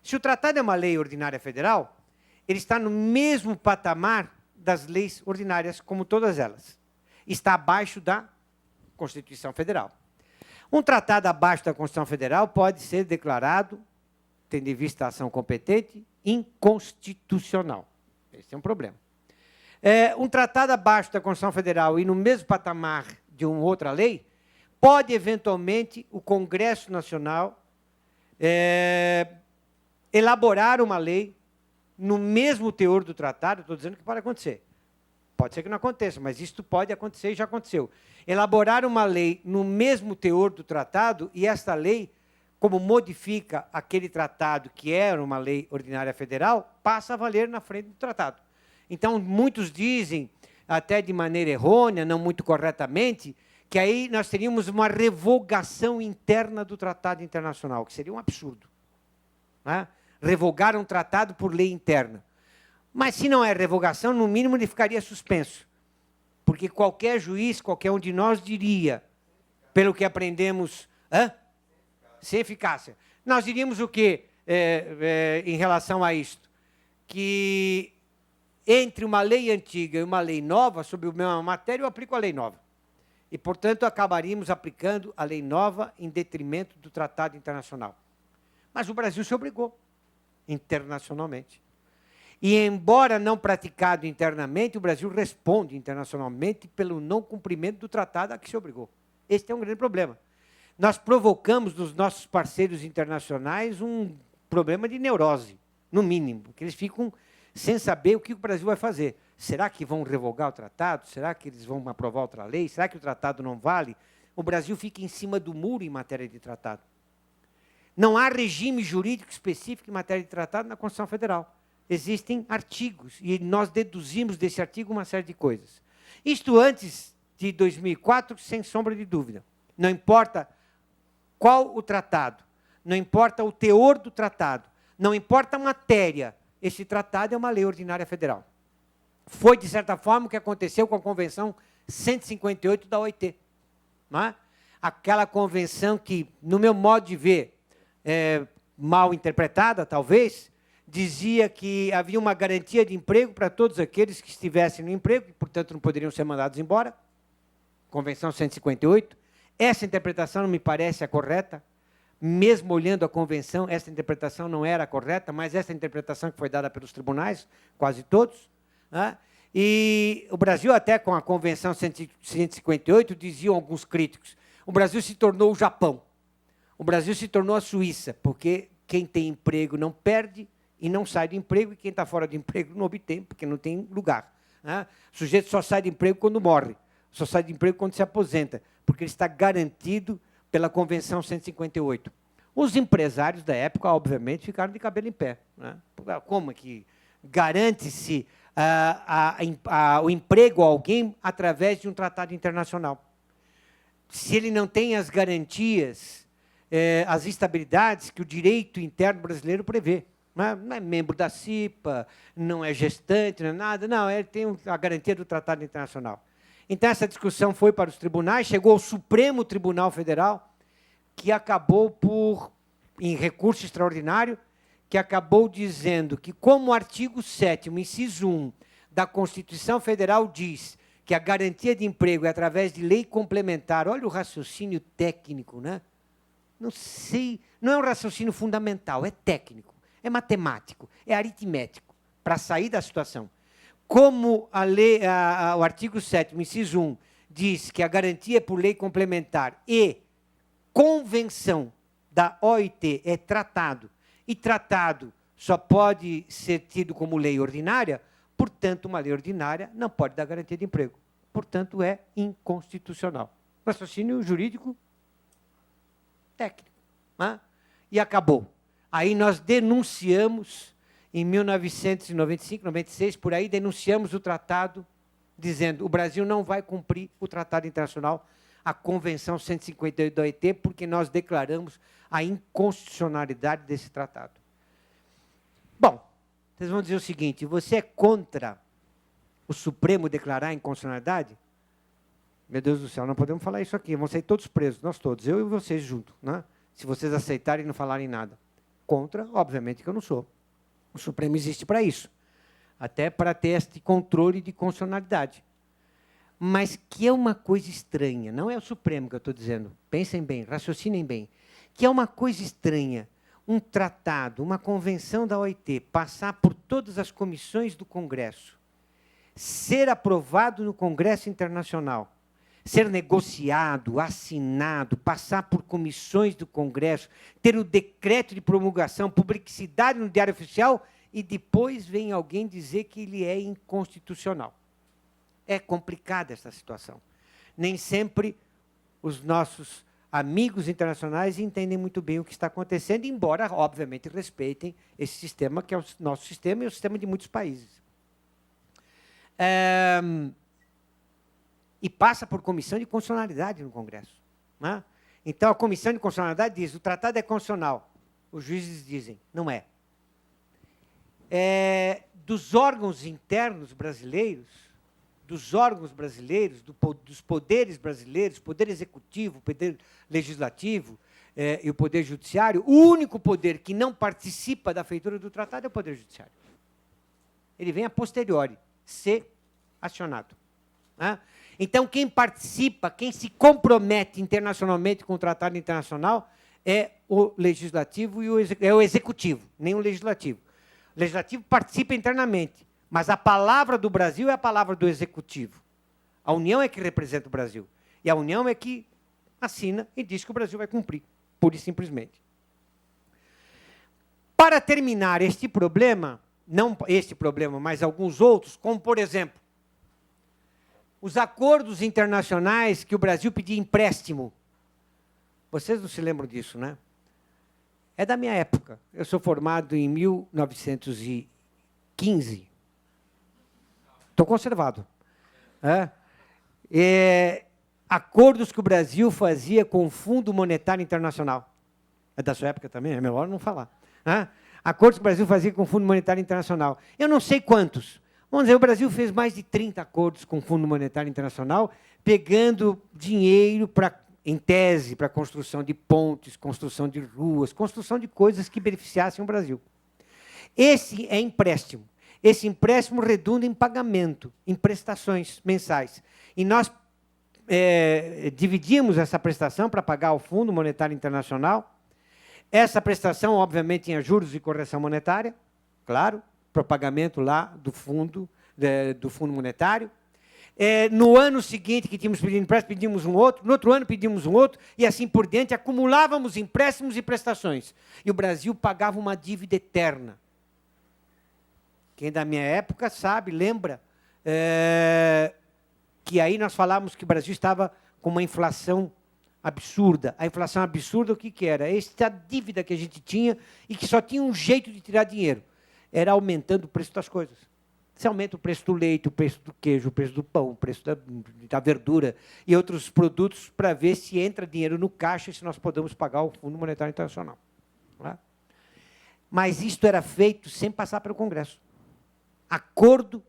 Se o tratado é uma lei ordinária federal, ele está no mesmo patamar das leis ordinárias, como todas elas. Está abaixo da Constituição Federal. Um tratado abaixo da Constituição Federal pode ser declarado, tendo em vista a ação competente, inconstitucional. Esse é um problema. Um tratado abaixo da Constituição Federal e no mesmo patamar de uma outra lei, pode, eventualmente, o Congresso Nacional elaborar uma lei no mesmo teor do tratado. Estou dizendo que pode acontecer. Pode ser que não aconteça, mas isto pode acontecer e já aconteceu. Elaborar uma lei no mesmo teor do tratado, e esta lei, como modifica aquele tratado que era uma lei ordinária federal, passa a valer na frente do tratado. Então, muitos dizem, até de maneira errônea, não muito corretamente, que aí nós teríamos uma revogação interna do tratado internacional, que seria um absurdo. Né? Revogar um tratado por lei interna. Mas, se não é revogação, no mínimo ele ficaria suspenso. Porque qualquer juiz, qualquer um de nós diria, pelo que aprendemos, sem eficácia. Nós diríamos o quê em relação a isto? Que entre uma lei antiga e uma lei nova, sobre a mesma matéria, eu aplico a lei nova. E, portanto, acabaríamos aplicando a lei nova em detrimento do tratado internacional. Mas o Brasil se obrigou, internacionalmente. E, embora não praticado internamente, o Brasil responde internacionalmente pelo não cumprimento do tratado a que se obrigou. Este é um grande problema. Nós provocamos nos nossos parceiros internacionais um problema de neurose, no mínimo, porque eles ficam sem saber o que o Brasil vai fazer. Será que vão revogar o tratado? Será que eles vão aprovar outra lei? Será que o tratado não vale? O Brasil fica em cima do muro em matéria de tratado. Não há regime jurídico específico em matéria de tratado na Constituição Federal. Existem artigos, e nós deduzimos desse artigo uma série de coisas. Isto antes de 2004, sem sombra de dúvida. Não importa qual o tratado, não importa o teor do tratado, não importa a matéria, esse tratado é uma lei ordinária federal. Foi, de certa forma, o que aconteceu com a Convenção 158 da OIT. Não é? Aquela convenção que, no meu modo de ver, mal interpretada, talvez, dizia que havia uma garantia de emprego para todos aqueles que estivessem no emprego, e, portanto, não poderiam ser mandados embora. Convenção 158. Essa interpretação não me parece a correta. Mesmo olhando a convenção, essa interpretação não era correta, mas essa interpretação que foi dada pelos tribunais, quase todos. Né? E o Brasil, até com a Convenção 158, diziam alguns críticos, o Brasil se tornou o Japão. O Brasil se tornou a Suíça, porque quem tem emprego não perde e não sai do emprego, e quem está fora do emprego não obtém, porque não tem lugar. Né? O sujeito só sai do emprego quando morre, só sai do emprego quando se aposenta, porque ele está garantido pela Convenção 158. Os empresários da época, obviamente, ficaram de cabelo em pé. Né? Como é que garante-se o emprego a alguém através de um tratado internacional? Se ele não tem as garantias, as estabilidades que o direito interno brasileiro prevê. Não é membro da CIPA, não é gestante, não é nada, não, ele tem a garantia do tratado internacional. Então, essa discussão foi para os tribunais, chegou ao Supremo Tribunal Federal, que acabou por, em recurso extraordinário, que acabou dizendo que, como o artigo 7º, inciso 1, da Constituição Federal diz que a garantia de emprego é através de lei complementar, olha o raciocínio técnico, né? Não sei, não é um raciocínio fundamental, é técnico, é matemático, é aritmético, para sair da situação. Como o artigo 7º, inciso 1, diz que a garantia é por lei complementar e convenção da OIT é tratado, e tratado só pode ser tido como lei ordinária, portanto, uma lei ordinária não pode dar garantia de emprego. portanto, é inconstitucional. Raciocínio jurídico técnico. Né? E acabou. Aí nós denunciamos, em 1995, 96, por aí, denunciamos o tratado, dizendo o Brasil não vai cumprir o tratado internacional, a Convenção 158 da OIT, porque nós declaramos a inconstitucionalidade desse tratado. Bom, vocês vão dizer o seguinte, você é contra o Supremo declarar a inconstitucionalidade? Meu Deus do céu, não podemos falar isso aqui, vão sair todos presos, nós todos, eu e vocês juntos, né? Se vocês aceitarem e não falarem nada. Contra, obviamente que eu não sou. O Supremo existe para isso, até para ter este controle de constitucionalidade. Mas que é uma coisa estranha, não é o Supremo que eu estou dizendo, pensem bem, raciocinem bem, que é uma coisa estranha, um tratado, uma convenção da OIT, passar por todas as comissões do Congresso, ser aprovado no Congresso Internacional, ser negociado, assinado, passar por comissões do Congresso, ter o decreto de promulgação, publicidade no Diário Oficial, e depois vem alguém dizer que ele é inconstitucional. É complicada essa situação. Nem sempre os nossos amigos internacionais entendem muito bem o que está acontecendo, embora, obviamente, respeitem esse sistema, que é o nosso sistema e o sistema de muitos países. E passa por comissão de constitucionalidade no Congresso. Né? Então, a comissão de constitucionalidade diz, o tratado é constitucional. Os juízes dizem, não é. Dos órgãos internos brasileiros, dos poderes brasileiros, poder executivo, poder legislativo e o poder judiciário, o único poder que não participa da feitura do tratado é o poder judiciário. Ele vem a posteriori, ser acionado. Né? Então, quem participa, quem se compromete internacionalmente com o tratado internacional é o legislativo e o executivo, nem o legislativo. O legislativo participa internamente, mas a palavra do Brasil é a palavra do executivo. A União é que representa o Brasil. E a União é que assina e diz que o Brasil vai cumprir, pura e simplesmente. Para terminar este problema, não este problema, mas alguns outros, como, por exemplo, os acordos internacionais que o Brasil pedia empréstimo. Vocês não se lembram disso, né? É da minha época. Eu sou formado em 1915. Estou conservado. Acordos que o Brasil fazia com o Fundo Monetário Internacional. É da sua época também? É melhor não falar. Acordos que o Brasil fazia com o Fundo Monetário Internacional. Eu não sei quantos. Vamos dizer, o Brasil fez mais de 30 acordos com o Fundo Monetário Internacional, pegando dinheiro, em tese, para a construção de pontes, construção de ruas, construção de coisas que beneficiassem o Brasil. Esse é empréstimo. Esse empréstimo redunda em pagamento, em prestações mensais. E nós dividimos essa prestação para pagar ao Fundo Monetário Internacional. Essa prestação, obviamente, tinha juros e correção monetária, claro, para o pagamento lá do Fundo Monetário. No ano seguinte que tínhamos pedido empréstimo, pedimos um outro, no outro ano pedimos um outro, e assim por diante, acumulávamos empréstimos e prestações. E o Brasil pagava uma dívida eterna. Quem da minha época sabe, lembra, que aí nós falávamos que o Brasil estava com uma inflação absurda. A inflação absurda, o que era? Esta dívida que a gente tinha e que só tinha um jeito de tirar dinheiro. Era aumentando o preço das coisas. Você aumenta o preço do leite, o preço do queijo, o preço do pão, o preço da verdura e outros produtos para ver se entra dinheiro no caixa e se nós podemos pagar o Fundo Monetário Internacional. Tá? Mas isto era feito sem passar pelo Congresso. Acordo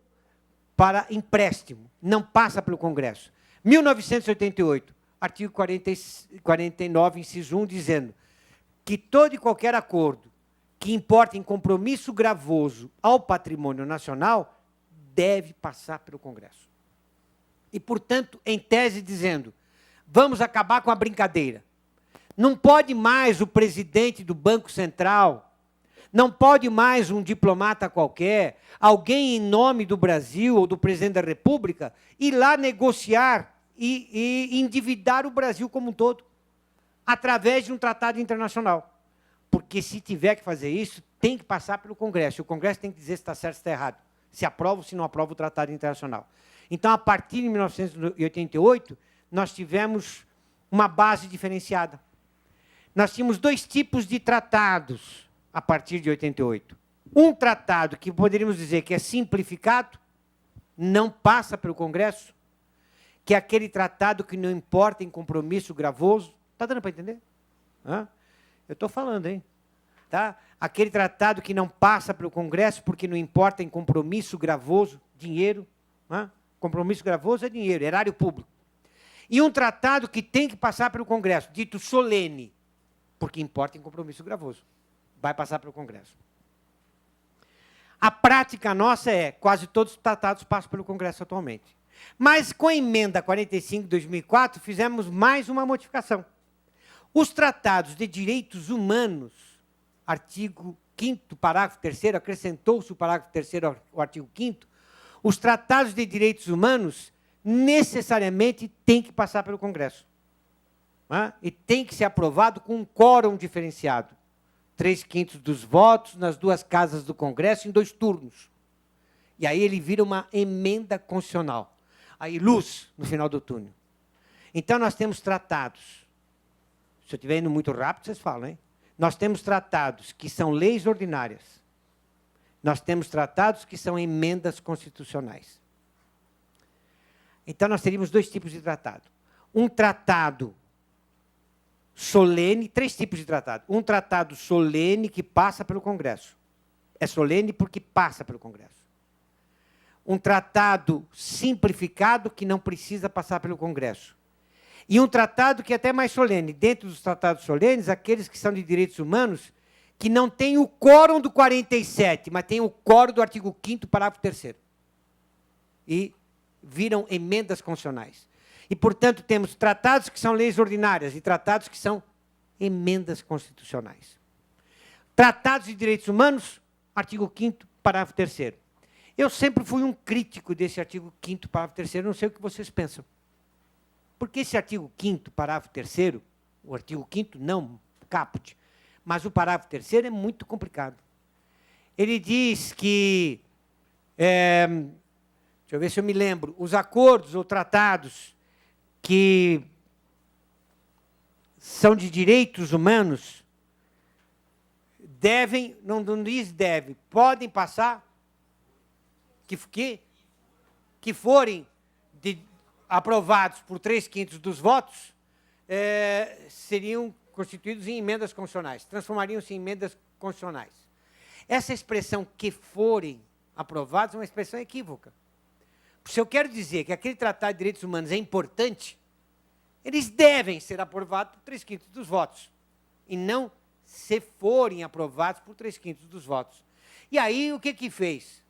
para empréstimo, não passa pelo Congresso. 1988, artigo 49, inciso 1, dizendo que todo e qualquer acordo que importa em compromisso gravoso ao patrimônio nacional deve passar pelo Congresso. E, portanto, em tese, dizendo, vamos acabar com a brincadeira. Não pode mais o presidente do Banco Central, não pode mais um diplomata qualquer, alguém em nome do Brasil ou do presidente da República, ir lá negociar e endividar o Brasil como um todo, através de um tratado internacional. Porque, se tiver que fazer isso, tem que passar pelo Congresso. E o Congresso tem que dizer se está certo ou se está errado. Se aprova ou se não aprova o tratado internacional. Então, a partir de 1988, nós tivemos uma base diferenciada. Nós tínhamos 2 tipos de tratados a partir de 88. Um tratado que poderíamos dizer que é simplificado, não passa pelo Congresso, que é aquele tratado que não importa em compromisso gravoso. Está dando para entender? Hã? Eu estou falando, hein? Tá? Aquele tratado que não passa pelo Congresso porque não importa em compromisso gravoso, dinheiro. Hã? Compromisso gravoso é dinheiro, erário público. E um tratado que tem que passar pelo Congresso, dito solene, porque importa em compromisso gravoso. Vai passar pelo Congresso. A prática nossa é, quase todos os tratados passam pelo Congresso atualmente. Mas com a emenda 45 de 2004, fizemos mais uma modificação. Os tratados de direitos humanos, artigo 5º, parágrafo 3º, acrescentou-se o parágrafo 3º ao artigo 5º, os tratados de direitos humanos necessariamente têm que passar pelo Congresso. E tem que ser aprovado com um quórum diferenciado. 3/5 dos votos nas 2 casas do Congresso em 2 turnos. E aí ele vira uma emenda constitucional. Aí luz no final do túnel. Então nós temos tratados. Se eu estiver indo muito rápido, vocês falam, hein? Nós temos tratados que são leis ordinárias. Nós temos tratados que são emendas constitucionais. Então nós teríamos 2 tipos de tratado. Um tratado solene, 3 tipos de tratado. Um tratado solene que passa pelo Congresso. É solene porque passa pelo Congresso. Um tratado simplificado que não precisa passar pelo Congresso. E um tratado que é até mais solene. Dentro dos tratados solenes, aqueles que são de direitos humanos, que não tem o quórum do 47, mas tem o quórum do artigo 5º, parágrafo 3º. E viram emendas constitucionais. E, portanto, temos tratados que são leis ordinárias e tratados que são emendas constitucionais. Tratados de direitos humanos, artigo 5º, parágrafo 3º. Eu sempre fui um crítico desse artigo 5º, parágrafo 3º, não sei o que vocês pensam. Porque esse artigo 5º, parágrafo 3º, o artigo 5º não, caput, mas o parágrafo 3º é muito complicado. Ele diz que, deixa eu ver se eu me lembro, os acordos ou tratados que são de direitos humanos devem, não diz deve, podem passar, que forem aprovados por 3/5 dos votos, seriam constituídos em emendas constitucionais, transformariam-se em emendas constitucionais. Essa expressão que forem aprovados é uma expressão equívoca. Se eu quero dizer que aquele tratado de direitos humanos é importante, eles devem ser aprovados por 3/5 dos votos, e não se forem aprovados por 3/5 dos votos. E aí, o que fez?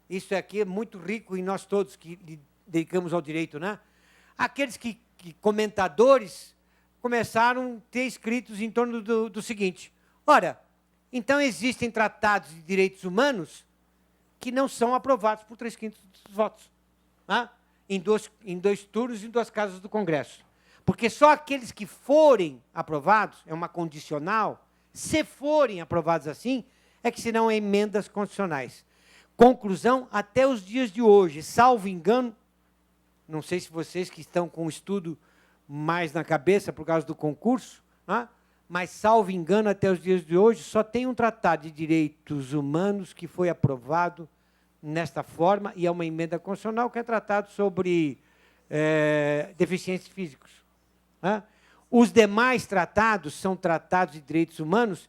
Isso aqui é muito rico em nós todos que dedicamos ao direito, né? Aqueles comentadores começaram a ter escritos em torno do seguinte: ora, então existem tratados de direitos humanos que não são aprovados por 3/5 dos votos. Em dois turnos, em 2 casas do Congresso. Porque só aqueles que forem aprovados, é uma condicional, se forem aprovados assim, é que serão emendas constitucionais. Conclusão, até os dias de hoje, salvo engano, não sei se vocês que estão com o estudo mais na cabeça por causa do concurso, mas salvo engano, até os dias de hoje, só tem um tratado de direitos humanos que foi aprovado nesta forma, e é uma emenda constitucional que é tratado sobre deficientes físicos. Os demais tratados são tratados de direitos humanos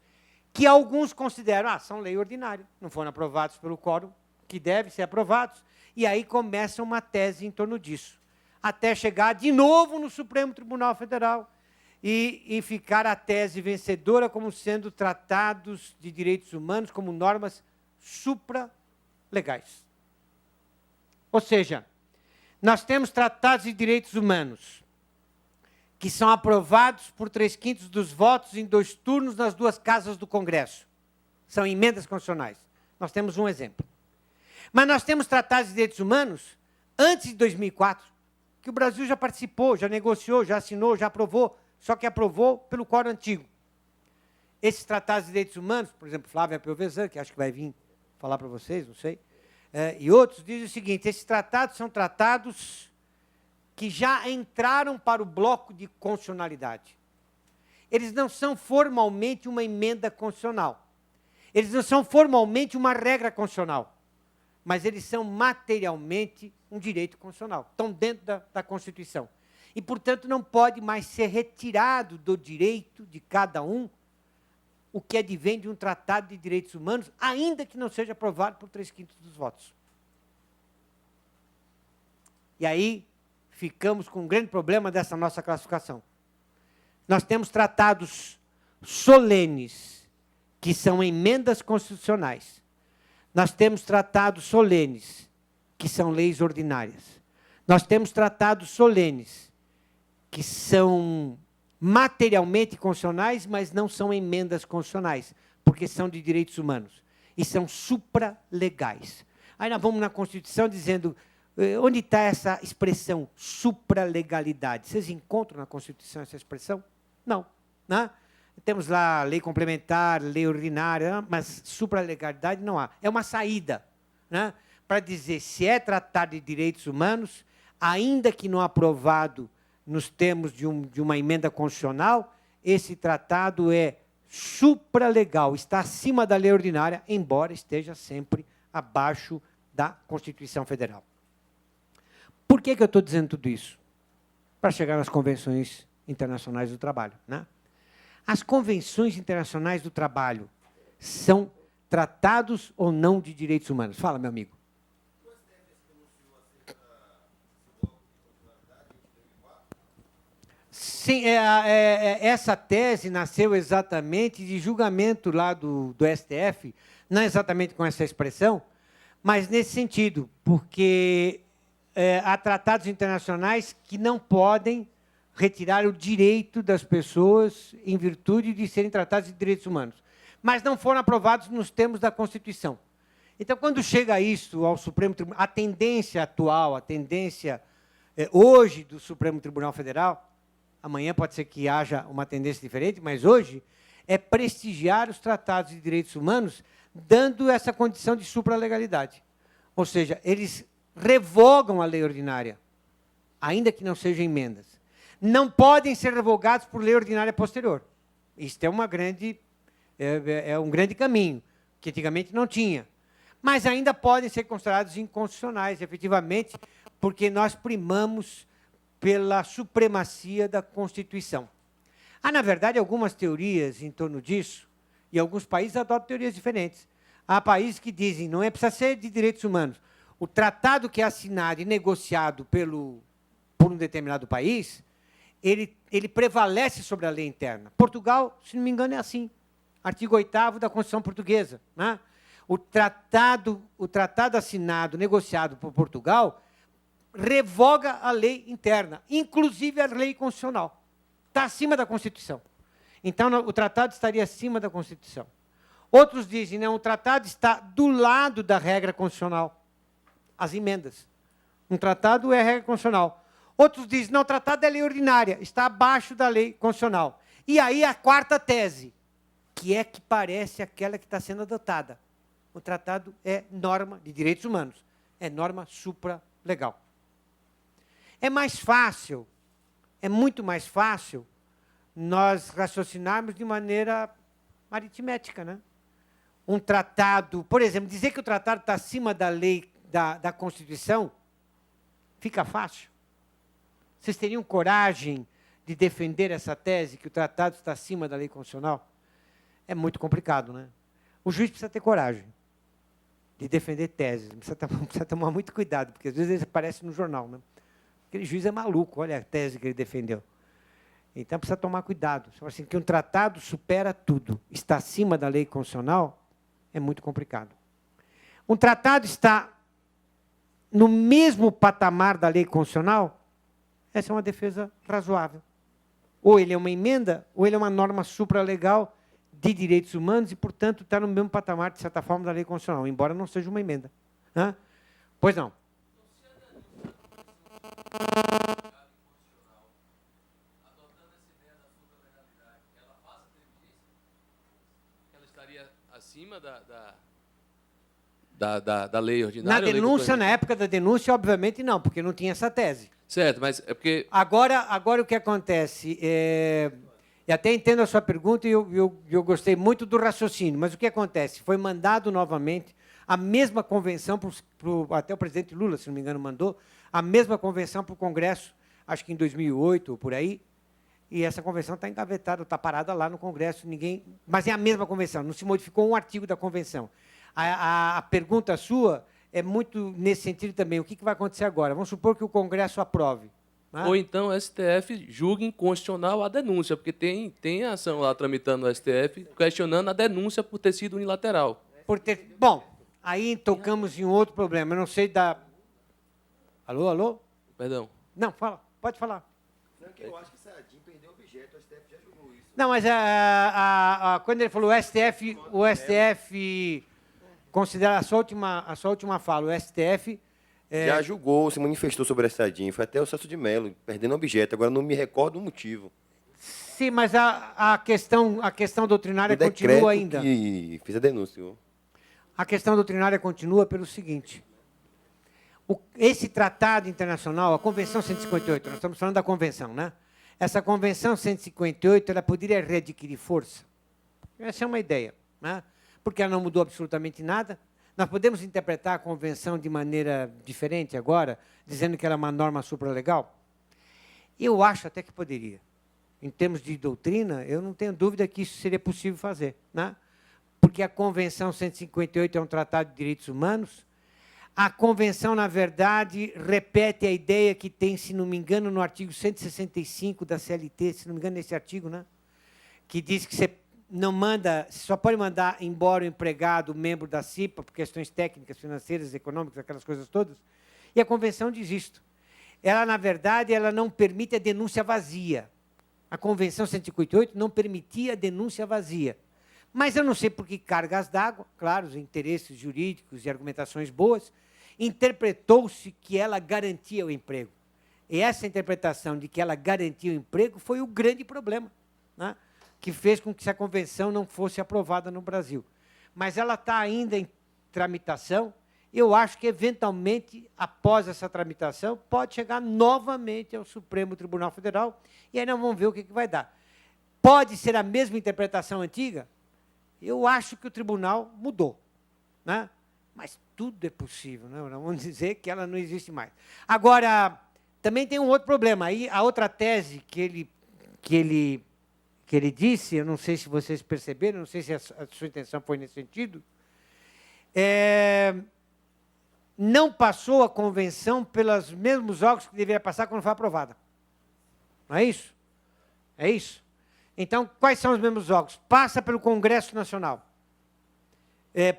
que alguns consideram, são lei ordinária, não foram aprovados pelo quórum, que devem ser aprovados, e aí começa uma tese em torno disso, até chegar de novo no Supremo Tribunal Federal e ficar a tese vencedora como sendo tratados de direitos humanos como normas supralegais. Ou seja, nós temos tratados de direitos humanos que são aprovados por 3/5 dos votos em 2 turnos nas 2 casas do Congresso. São emendas constitucionais. Nós temos um exemplo. Mas nós temos tratados de direitos humanos antes de 2004, que o Brasil já participou, já negociou, já assinou, já aprovou, só que aprovou pelo quórum antigo. Esses tratados de direitos humanos, por exemplo, Flávia Pelvezan, que acho que vai vir falar para vocês, não sei, e outros, dizem o seguinte: esses tratados são tratados que já entraram para o bloco de constitucionalidade. Eles não são formalmente uma emenda constitucional. Eles não são formalmente uma regra constitucional. Mas eles são materialmente um direito constitucional. Estão dentro da Constituição. E, portanto, não pode mais ser retirado do direito de cada um o que advém de um tratado de direitos humanos, ainda que não seja aprovado por 3/5 dos votos. E aí ficamos com um grande problema dessa nossa classificação. Nós temos tratados solenes, que são emendas constitucionais. Nós temos tratados solenes, que são leis ordinárias. Nós temos tratados solenes, que são materialmente constitucionais, mas não são emendas constitucionais, porque são de direitos humanos. E são supralegais. Aí nós vamos na Constituição dizendo, onde está essa expressão supralegalidade? Vocês encontram na Constituição essa expressão? Não. Né? Temos lá lei complementar, lei ordinária, mas supralegalidade não há. É uma saída, né, para dizer se é tratado de direitos humanos, ainda que não aprovado nos termos de uma emenda constitucional, esse tratado é supralegal, está acima da lei ordinária, embora esteja sempre abaixo da Constituição Federal. Por que eu estou dizendo tudo isso? Para chegar nas convenções internacionais do trabalho, né? As convenções internacionais do trabalho são tratados ou não de direitos humanos? Fala, meu amigo. Sim, essa tese nasceu exatamente de julgamento lá do STF, não exatamente com essa expressão, mas nesse sentido, porque há tratados internacionais que não podem retirar o direito das pessoas em virtude de serem tratados de direitos humanos, mas não foram aprovados nos termos da Constituição. Então, quando chega isso ao Supremo Tribunal, a tendência atual, a tendência hoje do Supremo Tribunal Federal, amanhã pode ser que haja uma tendência diferente, mas hoje é prestigiar os tratados de direitos humanos, dando essa condição de supralegalidade. Ou seja, eles revogam a lei ordinária, ainda que não sejam emendas. Não podem ser revogados por lei ordinária posterior. Isto é um grande caminho, que antigamente não tinha. Mas ainda podem ser considerados inconstitucionais, efetivamente, porque nós primamos pela supremacia da Constituição. Há, na verdade, algumas teorias em torno disso, e alguns países adotam teorias diferentes. Há países que dizem, não é precisa ser de direitos humanos. O tratado que é assinado e negociado por um determinado país, ele prevalece sobre a lei interna. Portugal, se não me engano, é assim. Artigo 8º da Constituição Portuguesa. Né? O tratado assinado, negociado por Portugal, revoga a lei interna, inclusive a lei constitucional. Está acima da Constituição. Então, o tratado estaria acima da Constituição. Outros dizem, não, o tratado está do lado da regra constitucional. As emendas. Um tratado é regra constitucional. Outros dizem, não, o tratado é lei ordinária, está abaixo da lei constitucional. E aí a quarta tese, que parece aquela que está sendo adotada. O tratado é norma de direitos humanos, é norma supralegal. É mais fácil, é muito mais fácil nós raciocinarmos de maneira aritmética, né? Um tratado, por exemplo, dizer que o tratado está acima da lei, da Constituição, fica fácil. Vocês teriam coragem de defender essa tese, que o tratado está acima da lei constitucional? É muito complicado, né? O juiz precisa ter coragem de defender teses, precisa tomar muito cuidado, porque às vezes ele aparece no jornal, né? Aquele juiz é maluco, olha a tese que ele defendeu. Então precisa tomar cuidado. Assim, que um tratado supera tudo, está acima da lei constitucional, é muito complicado. Um tratado está no mesmo patamar da lei constitucional, essa é uma defesa razoável. Ou ele é uma emenda, ou ele é uma norma supralegal de direitos humanos e, portanto, está no mesmo patamar, de certa forma, da lei constitucional, embora não seja uma emenda. Hã? Pois não. Ela estaria acima da lei ordinária? Na denúncia, na época da denúncia, obviamente não, porque não tinha essa tese. Certo, mas é porque... Agora o que acontece, e até entendo a sua pergunta e eu gostei muito do raciocínio, mas o que acontece? Foi mandado novamente a mesma convenção, até o presidente Lula, se não me engano, mandou, a mesma convenção para o Congresso, acho que em 2008 ou por aí, e essa convenção está engavetada, está parada lá no Congresso, mas é a mesma convenção, não se modificou um artigo da convenção. A pergunta sua é muito nesse sentido também. O que vai acontecer agora? Vamos supor que o Congresso aprove. Né? Ou então o STF julgue inconstitucional a denúncia, porque tem ação lá tramitando no STF questionando a denúncia por ter sido unilateral. Bom, aí tocamos em um outro problema. Eu não sei da... Alô, alô? Perdão. Não, fala. Pode falar. Não, que eu acho que Sardinha perdeu o objeto, o STF já julgou isso. Não, mas quando ele falou o STF considera a sua última fala, o STF... Já julgou, se manifestou sobre a Sardinha. Foi até o Celso de Mello, perdendo o objeto. Agora não me recordo o motivo. Sim, mas a questão doutrinária continua ainda. Que fiz a denúncia. A questão doutrinária continua pelo seguinte. Esse tratado internacional, a Convenção 158, nós estamos falando da Convenção, né? Essa Convenção 158, ela poderia readquirir força. Essa é uma ideia, né? Porque ela não mudou absolutamente nada. Nós podemos interpretar a Convenção de maneira diferente agora, dizendo que ela é uma norma supralegal? Eu acho até que poderia. Em termos de doutrina, eu não tenho dúvida que isso seria possível fazer, né? Porque a Convenção 158 é um tratado de direitos humanos. A Convenção, na verdade, repete a ideia que tem, se não me engano, no artigo 165 da CLT, se não me engano, nesse artigo, né? Que diz que você só pode mandar embora o empregado, membro da CIPA, por questões técnicas, financeiras, econômicas, aquelas coisas todas. E a Convenção diz isto. Ela, na verdade, ela não permite a denúncia vazia. A Convenção 158 não permitia a denúncia vazia. Mas eu não sei por que cargas d'água, claro, os interesses jurídicos e argumentações boas, interpretou-se que ela garantia o emprego. E essa interpretação de que ela garantia o emprego foi o grande problema, né? Que fez com que a Convenção não fosse aprovada no Brasil. Mas ela está ainda em tramitação. Eu acho que, eventualmente, após essa tramitação, pode chegar novamente ao Supremo Tribunal Federal, e aí nós vamos ver o que vai dar. Pode ser a mesma interpretação antiga? Eu acho que o tribunal mudou, né? Mas tudo é possível, né? Não vamos dizer que ela não existe mais. Agora, também tem um outro problema. Aí, a outra tese que ele disse, eu não sei se vocês perceberam, não sei se a sua intenção foi nesse sentido, não passou a convenção pelos mesmos órgãos que deveria passar quando foi aprovada. Não é isso? É isso? Então, quais são os mesmos órgãos? Passa pelo Congresso Nacional,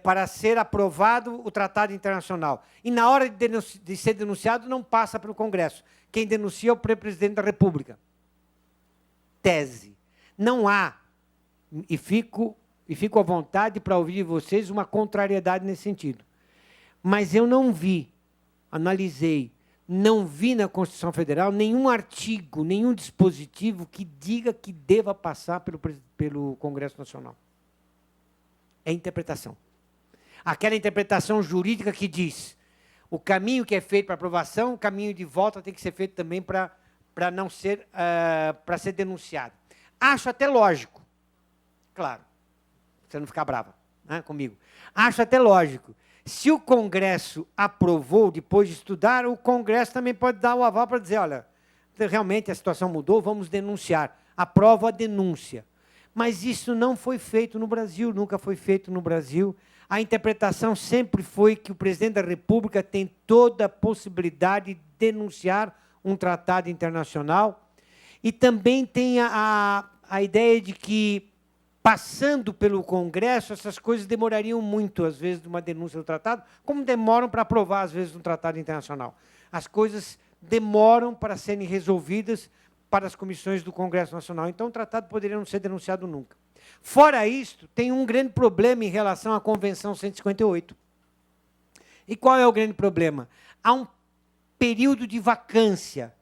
para ser aprovado o Tratado Internacional. E, na hora de ser denunciado, não passa pelo Congresso. Quem denuncia é o presidente da República. Tese. Não há, e fico à vontade para ouvir de vocês, uma contrariedade nesse sentido. Mas eu não vi, analisei, não vi na Constituição Federal nenhum artigo, nenhum dispositivo que diga que deva passar pelo Congresso Nacional. É interpretação. Aquela interpretação jurídica que diz o caminho que é feito para aprovação, o caminho de volta tem que ser feito também para não ser, para ser denunciado. Acho até lógico, claro, você não ficar brava, né, comigo. Acho até lógico. Se o Congresso aprovou, depois de estudar, o Congresso também pode dar o aval para dizer, olha, realmente a situação mudou, vamos denunciar. Aprova a denúncia. Mas isso não foi feito no Brasil, nunca foi feito no Brasil. A interpretação sempre foi que o presidente da República tem toda a possibilidade de denunciar um tratado internacional. E também tem a ideia de que, passando pelo Congresso, essas coisas demorariam muito, às vezes, de uma denúncia do tratado, como demoram para aprovar, às vezes, um tratado internacional. As coisas demoram para serem resolvidas para as comissões do Congresso Nacional. Então, o tratado poderia não ser denunciado nunca. Fora isto, tem um grande problema em relação à Convenção 158. E qual é o grande problema? Há um período de vacância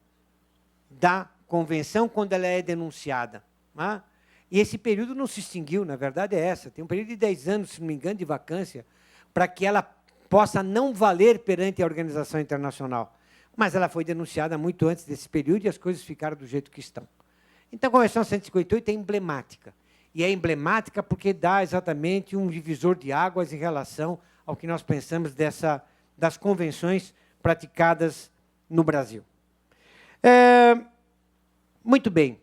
da Convenção quando ela é denunciada. Né? E esse período não se extinguiu, na verdade é essa. Tem um período de 10 anos, se não me engano, de vacância, para que ela possa não valer perante a organização internacional. Mas ela foi denunciada muito antes desse período e as coisas ficaram do jeito que estão. Então, a Convenção 158 é emblemática. E é emblemática porque dá exatamente um divisor de águas em relação ao que nós pensamos das convenções praticadas no Brasil. Muito bem.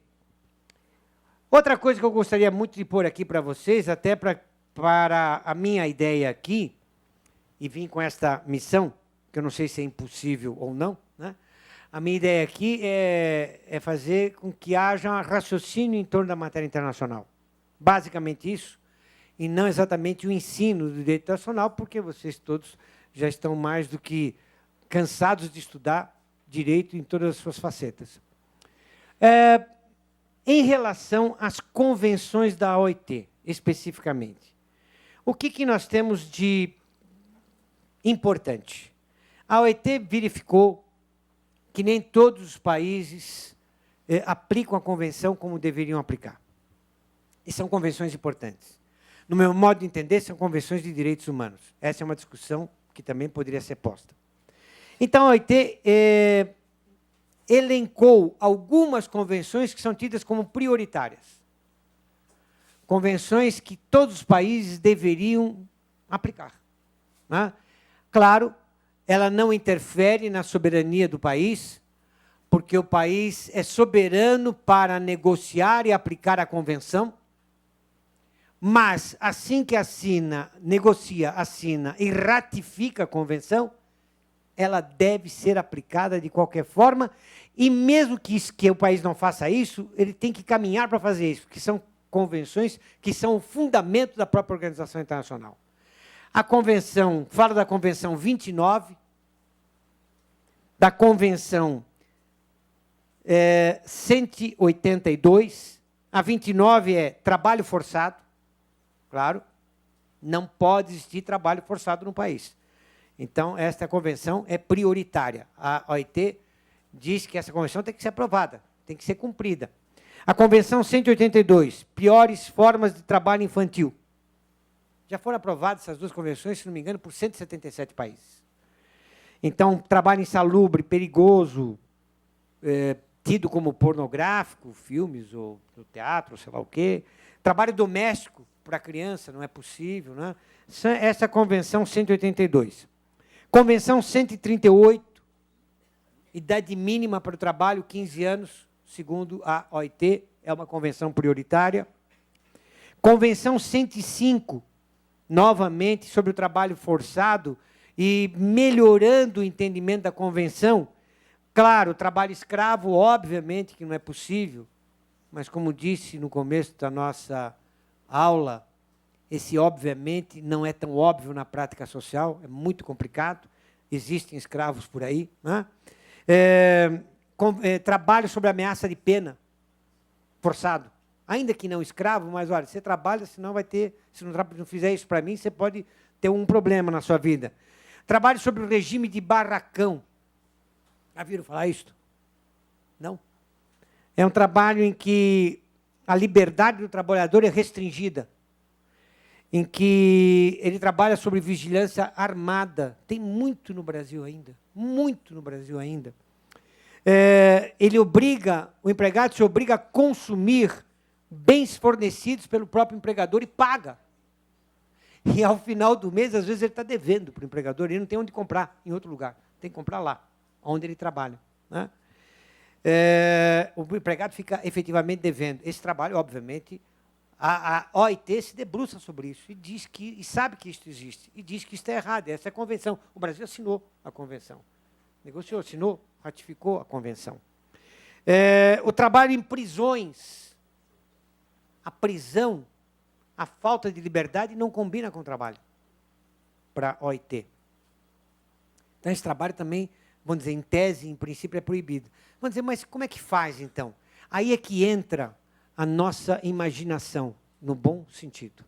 Outra coisa que eu gostaria muito de pôr aqui para vocês, até para a minha ideia aqui, e vim com esta missão, que eu não sei se é impossível ou não, né? A minha ideia aqui é fazer com que haja um raciocínio em torno da matéria internacional. Basicamente isso, e não exatamente o ensino do direito internacional, porque vocês todos já estão mais do que cansados de estudar direito em todas as suas facetas. Em relação às convenções da OIT, especificamente, o que nós temos de importante? A OIT verificou que nem todos os países aplicam a convenção como deveriam aplicar. E são convenções importantes. No meu modo de entender, são convenções de direitos humanos. Essa é uma discussão que também poderia ser posta. Então, a OIT elencou algumas convenções que são tidas como prioritárias. Convenções que todos os países deveriam aplicar, né? Claro, ela não interfere na soberania do país, porque o país é soberano para negociar e aplicar a convenção, mas, assim que negocia, assina e ratifica a convenção, ela deve ser aplicada de qualquer forma, e mesmo que o país não faça isso, ele tem que caminhar para fazer isso, porque são convenções que são o fundamento da própria Organização Internacional. A convenção, fala da Convenção 29, da Convenção 182, a 29 é trabalho forçado, claro, não pode existir trabalho forçado no país. Então, esta convenção é prioritária. A OIT diz que essa convenção tem que ser aprovada, tem que ser cumprida. A Convenção 182, piores formas de trabalho infantil. Já foram aprovadas essas duas convenções, se não me engano, por 177 países. Então, trabalho insalubre, perigoso, tido como pornográfico, filmes ou no teatro, sei lá o quê. Trabalho doméstico para a criança, não é possível, né? Essa é a Convenção 182. Convenção 138, idade mínima para o trabalho, 15 anos, segundo a OIT, é uma convenção prioritária. Convenção 105, novamente, sobre o trabalho forçado e melhorando o entendimento da convenção. Claro, o trabalho escravo, obviamente, que não é possível, mas, como disse no começo da nossa aula, esse, obviamente, não é tão óbvio na prática social, é muito complicado, existem escravos por aí, né? Trabalho sobre ameaça de pena, forçado. Ainda que não escravo, mas, olha, você trabalha, senão vai ter, se não fizer isso para mim, você pode ter um problema na sua vida. Trabalho sobre o regime de barracão. Já viram falar isto? Não? É um trabalho em que a liberdade do trabalhador é restringida, em que ele trabalha sobre vigilância armada. Tem muito no Brasil ainda, muito no Brasil ainda. O empregado se obriga a consumir bens fornecidos pelo próprio empregador e paga. E, ao final do mês, às vezes, ele está devendo para o empregador, ele não tem onde comprar em outro lugar, tem que comprar lá, onde ele trabalha, né? O empregado fica efetivamente devendo. Esse trabalho, obviamente, a OIT se debruça sobre isso e sabe que isso existe, e diz que isso é errado, essa é a convenção. O Brasil assinou a convenção, negociou, assinou, ratificou a convenção. O trabalho em prisões, a prisão, a falta de liberdade não combina com o trabalho para a OIT. Então, esse trabalho também, vamos dizer, em tese, em princípio, é proibido. Vamos dizer, mas como é que faz, então? Aí é que entra a nossa imaginação, no bom sentido.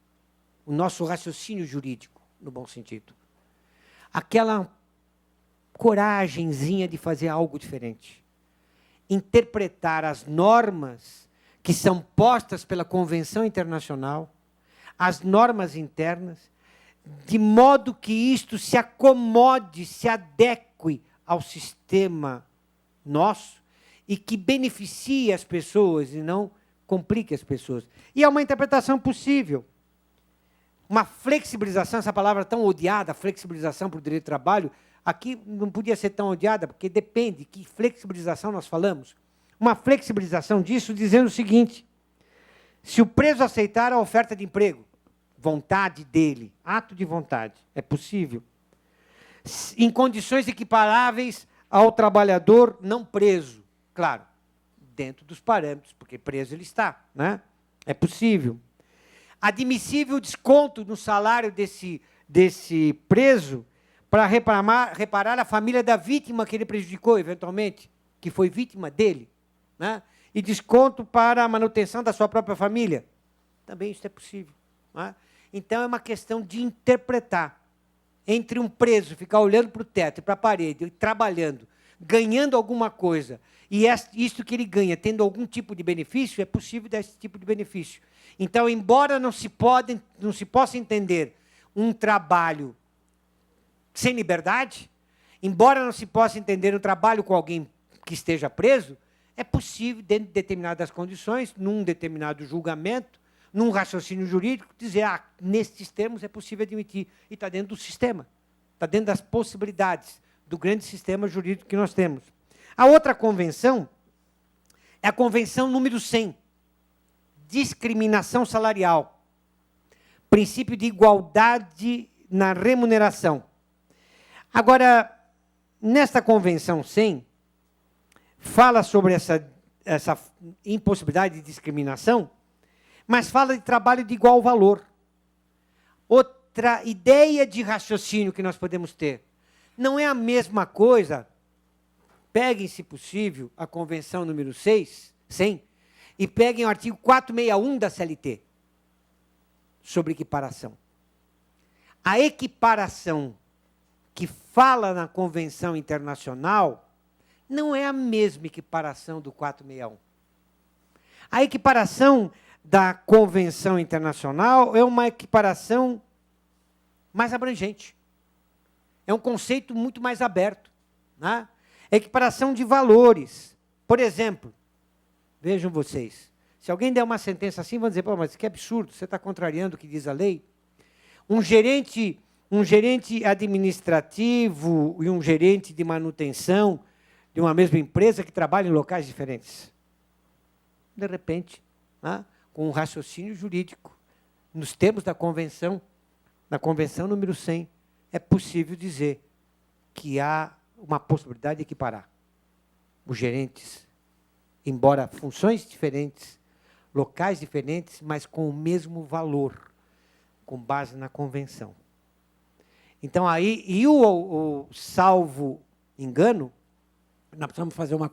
O nosso raciocínio jurídico, no bom sentido. Aquela coragenzinha de fazer algo diferente. Interpretar as normas que são postas pela Convenção Internacional, as normas internas, de modo que isto se acomode, se adeque ao sistema nosso e que beneficie as pessoas e não complique as pessoas. E é uma interpretação possível. Uma flexibilização, essa palavra tão odiada, flexibilização para o direito do trabalho, aqui não podia ser tão odiada, porque depende que flexibilização nós falamos. Uma flexibilização disso dizendo o seguinte: se o preso aceitar a oferta de emprego, vontade dele, ato de vontade, é possível, em condições equiparáveis ao trabalhador não preso, claro, dentro dos parâmetros, porque preso ele está, né? É possível. Admissível desconto no salário desse preso para reparar a família da vítima que ele prejudicou, eventualmente, que foi vítima dele, né? E desconto para a manutenção da sua própria família. Também isso é possível, né? Então, é uma questão de interpretar. Entre um preso ficar olhando para o teto e para a parede, trabalhando, ganhando alguma coisa, e isto que ele ganha, tendo algum tipo de benefício, é possível dar esse tipo de benefício. Então, embora não se possa entender um trabalho sem liberdade, embora não se possa entender um trabalho com alguém que esteja preso, é possível, dentro de determinadas condições, num determinado julgamento, num raciocínio jurídico, dizer, nestes termos é possível admitir. E está dentro do sistema, está dentro das possibilidades do grande sistema jurídico que nós temos. A outra convenção é a convenção número 100, discriminação salarial, princípio de igualdade na remuneração. Agora, nesta convenção 100, fala sobre essa impossibilidade de discriminação, mas fala de trabalho de igual valor. Outra ideia de raciocínio que nós podemos ter. Não é a mesma coisa, peguem, se possível, a Convenção número 100, e peguem o artigo 461 da CLT, sobre equiparação. A equiparação que fala na Convenção Internacional não é a mesma equiparação do 461. A equiparação da Convenção Internacional é uma equiparação mais abrangente. É um conceito muito mais aberto, né? Equiparação de valores. Por exemplo, vejam vocês, se alguém der uma sentença assim, vão dizer, pô, mas que absurdo, você está contrariando o que diz a lei. Um gerente administrativo e um gerente de manutenção de uma mesma empresa que trabalham em locais diferentes. De repente, né, com um raciocínio jurídico, nos termos da convenção número 100, é possível dizer que há uma possibilidade de equiparar os gerentes, embora funções diferentes, locais diferentes, mas com o mesmo valor, com base na convenção. Então, aí, e o salvo engano, nós precisamos fazer uma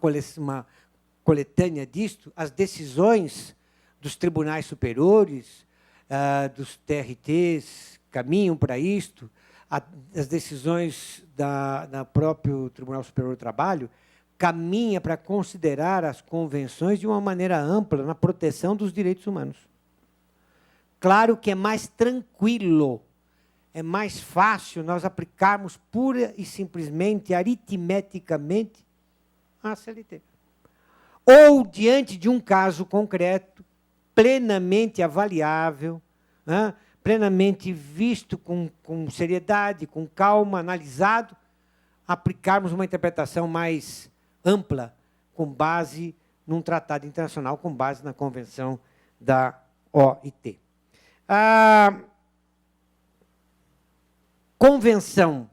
coletânea disto, as decisões dos tribunais superiores, dos TRTs, caminham para isto, as decisões da próprio Tribunal Superior do Trabalho, caminha para considerar as convenções de uma maneira ampla na proteção dos direitos humanos. Claro que é mais tranquilo, é mais fácil nós aplicarmos pura e simplesmente, aritmeticamente, a CLT. Ou, diante de um caso concreto, plenamente avaliável, né, plenamente visto com seriedade, com calma, analisado, aplicarmos uma interpretação mais ampla, com base num tratado internacional, com base na Convenção da OIT. A Convenção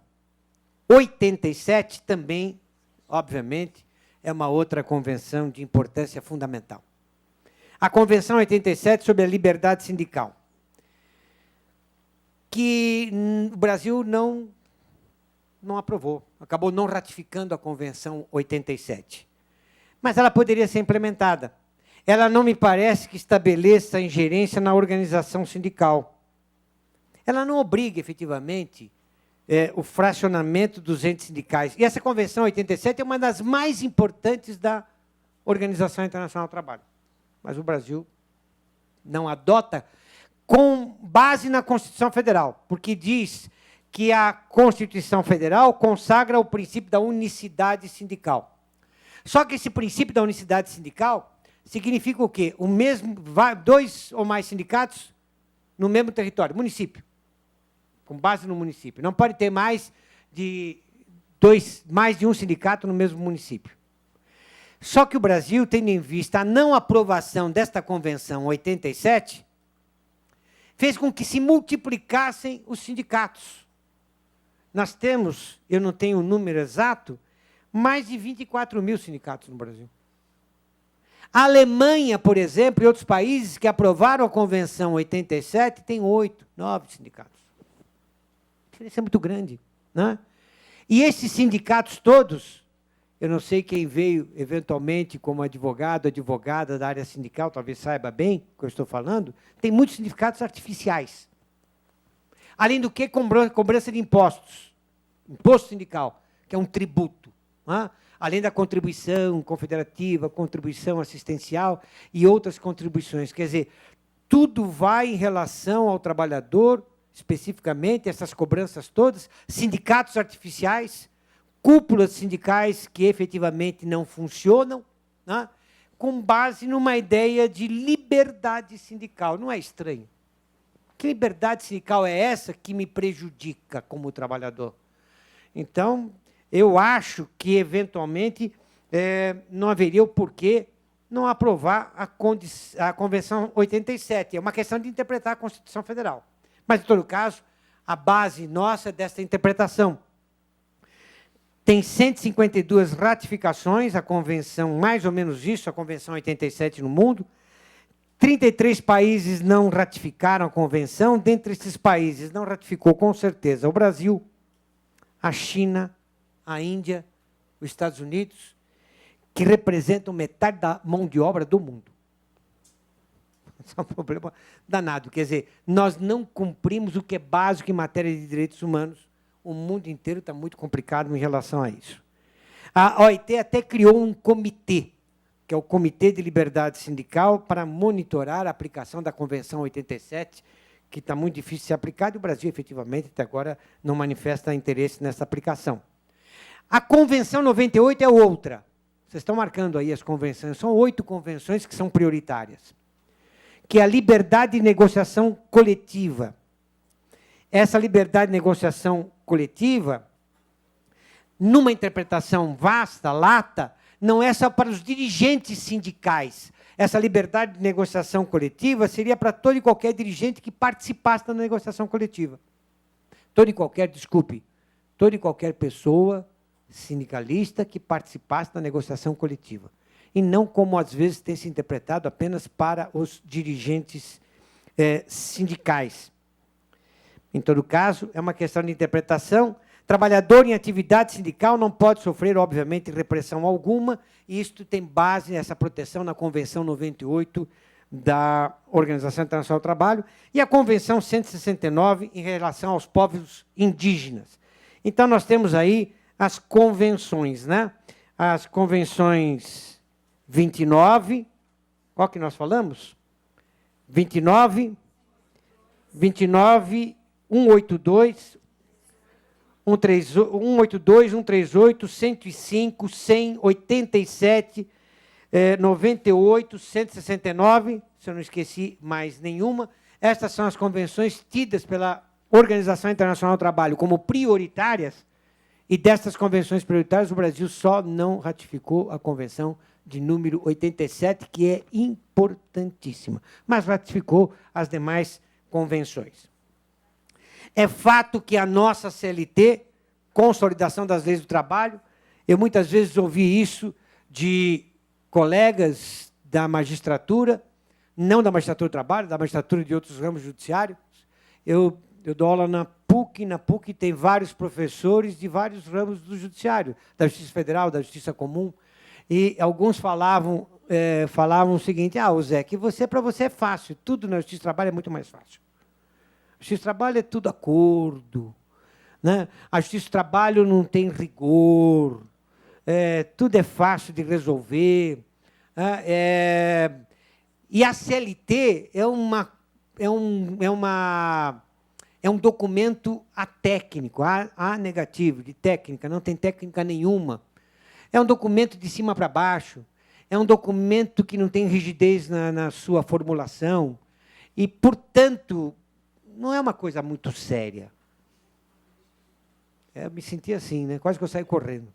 87 também, obviamente, é uma outra convenção de importância fundamental. A Convenção 87 sobre a liberdade sindical, que o Brasil não aprovou, acabou não ratificando a Convenção 87. Mas ela poderia ser implementada. Ela não me parece que estabeleça ingerência na organização sindical. Ela não obriga, efetivamente, o fracionamento dos entes sindicais. E essa Convenção 87 é uma das mais importantes da Organização Internacional do Trabalho. Mas o Brasil não adota com base na Constituição Federal, porque diz que a Constituição Federal consagra o princípio da unicidade sindical. Só que esse princípio da unicidade sindical significa o quê? O mesmo, 2 ou mais sindicatos no mesmo território, município, com base no município. Não pode ter mais de um sindicato no mesmo município. Só que o Brasil, tendo em vista a não aprovação desta Convenção 87, fez com que se multiplicassem os sindicatos. Nós temos, eu não tenho o número exato, mais de 24 mil sindicatos no Brasil. A Alemanha, por exemplo, e outros países que aprovaram a Convenção 87, tem 8, 9 sindicatos. A diferença é muito grande, né? E esses sindicatos todos, eu não sei quem veio, eventualmente, como advogado, advogada da área sindical, talvez saiba bem o que eu estou falando, tem muitos sindicatos artificiais. Além do que, cobrança de impostos. Imposto sindical, que é um tributo. Né? Além da contribuição confederativa, contribuição assistencial e outras contribuições. Quer dizer, tudo vai em relação ao trabalhador, especificamente, essas cobranças todas, sindicatos artificiais, cúpulas sindicais que efetivamente não funcionam, né? Com base numa ideia de liberdade sindical. Não é estranho? Que liberdade sindical é essa que me prejudica como trabalhador? Então, eu acho que, eventualmente, não haveria o porquê não aprovar a Convenção 87. É uma questão de interpretar a Constituição Federal. Mas, em todo caso, a base nossa é desta interpretação. Tem 152 ratificações, a Convenção, mais ou menos isso, a Convenção 87 no mundo. 33 países não ratificaram a Convenção. Dentre esses países, não ratificou, com certeza, o Brasil, a China, a Índia, os Estados Unidos, que representam metade da mão de obra do mundo. Isso é um problema danado. Quer dizer, nós não cumprimos o que é básico em matéria de direitos humanos. O mundo inteiro está muito complicado em relação a isso. A OIT até criou um comitê, que é o Comitê de Liberdade Sindical, para monitorar a aplicação da Convenção 87, que está muito difícil de ser aplicada, e o Brasil, efetivamente, até agora, não manifesta interesse nessa aplicação. A Convenção 98 é outra. Vocês estão marcando aí as convenções. São 8 convenções que são prioritárias. Que é a liberdade de negociação coletiva. Essa liberdade de negociação coletiva, numa interpretação vasta, lata, não é só para os dirigentes sindicais. Essa liberdade de negociação coletiva seria para todo e qualquer dirigente que participasse da negociação coletiva. Toda e qualquer pessoa sindicalista que participasse da negociação coletiva. E não como, às vezes, tem se interpretado apenas para os dirigentes sindicais. Em todo caso, é uma questão de interpretação. Trabalhador em atividade sindical não pode sofrer, obviamente, repressão alguma, e isto tem base nessa proteção na Convenção 98 da Organização Internacional do Trabalho e a Convenção 169 em relação aos povos indígenas. Então, nós temos aí as convenções, né? As convenções 29, qual que nós falamos? 29, 182, 138, 105, 100, 87, 98, 169, se eu não esqueci mais nenhuma. Estas são as convenções tidas pela Organização Internacional do Trabalho como prioritárias, e destas convenções prioritárias, o Brasil só não ratificou a Convenção de número 87, que é importantíssima, mas ratificou as demais convenções. É fato que a nossa CLT, Consolidação das Leis do Trabalho, eu muitas vezes ouvi isso de colegas da magistratura, não da magistratura do trabalho, da magistratura de outros ramos judiciários. Eu dou aula na PUC tem vários professores de vários ramos do judiciário, da Justiça Federal, da Justiça Comum, e alguns falavam o seguinte: Zé, que para você é fácil, tudo na Justiça do Trabalho é muito mais fácil. A Justiça do Trabalho é tudo acordo, né? A Justiça do Trabalho não tem rigor, tudo é fácil de resolver. E a CLT é uma é um documento atécnico, A negativo, de técnica, não tem técnica nenhuma. É um documento de cima para baixo, é um documento que não tem rigidez na sua formulação e, portanto, não é uma coisa muito séria. Eu me senti assim, né? Quase que eu saí correndo.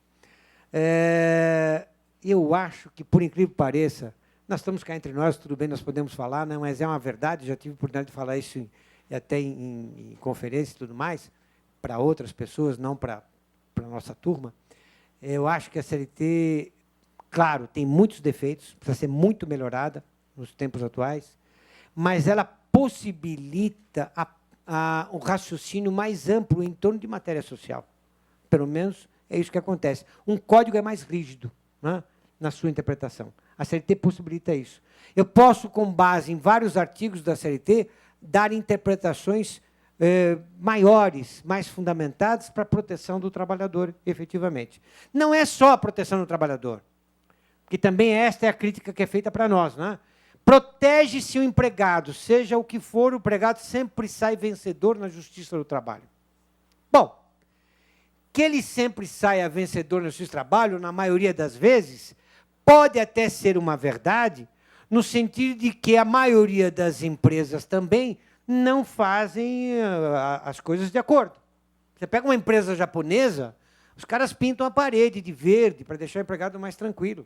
Eu acho que, por incrível que pareça, nós estamos cá entre nós, tudo bem, nós podemos falar, né? Mas é uma verdade, já tive a oportunidade de falar isso até em conferência e tudo mais, para outras pessoas, não para a nossa turma. Eu acho que a CLT, claro, tem muitos defeitos, precisa ser muito melhorada nos tempos atuais, mas ela possibilita um raciocínio mais amplo em torno de matéria social. Pelo menos é isso que acontece. Um código é mais rígido, né, na sua interpretação. A CLT possibilita isso. Eu posso, com base em vários artigos da CLT, dar interpretações maiores, mais fundamentadas para a proteção do trabalhador, efetivamente. Não é só a proteção do trabalhador, que também esta é a crítica que é feita para nós, né? Protege-se o empregado, seja o que for, o empregado sempre sai vencedor na justiça do trabalho. Bom, que ele sempre saia vencedor na justiça do trabalho, na maioria das vezes, pode até ser uma verdade, no sentido de que a maioria das empresas também não fazem as coisas de acordo. Você pega uma empresa japonesa, os caras pintam a parede de verde para deixar o empregado mais tranquilo.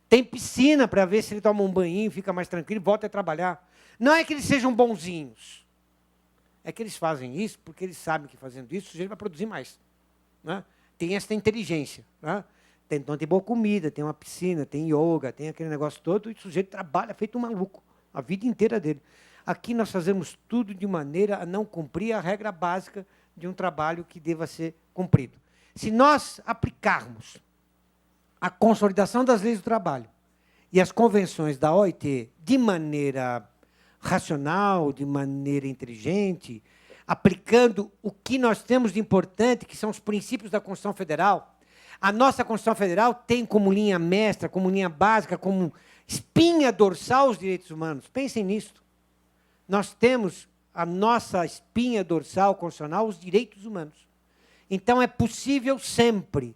Tem piscina para ver se ele toma um banhinho, fica mais tranquilo e volta a trabalhar. Não é que eles sejam bonzinhos. É que eles fazem isso porque eles sabem que, fazendo isso, o sujeito vai produzir mais. Né? Tem essa inteligência. Né? Então, tem boa comida, tem uma piscina, tem yoga, tem aquele negócio todo, e o sujeito trabalha feito um maluco, a vida inteira dele. Aqui nós fazemos tudo de maneira a não cumprir a regra básica de um trabalho que deva ser cumprido. Se nós aplicarmos a consolidação das leis do trabalho e as convenções da OIT de maneira racional, de maneira inteligente, aplicando o que nós temos de importante, que são os princípios da Constituição Federal. A nossa Constituição Federal tem como linha mestra, como linha básica, como espinha dorsal os direitos humanos. Pensem nisso. Nós temos a nossa espinha dorsal constitucional, os direitos humanos. Então, é possível sempre,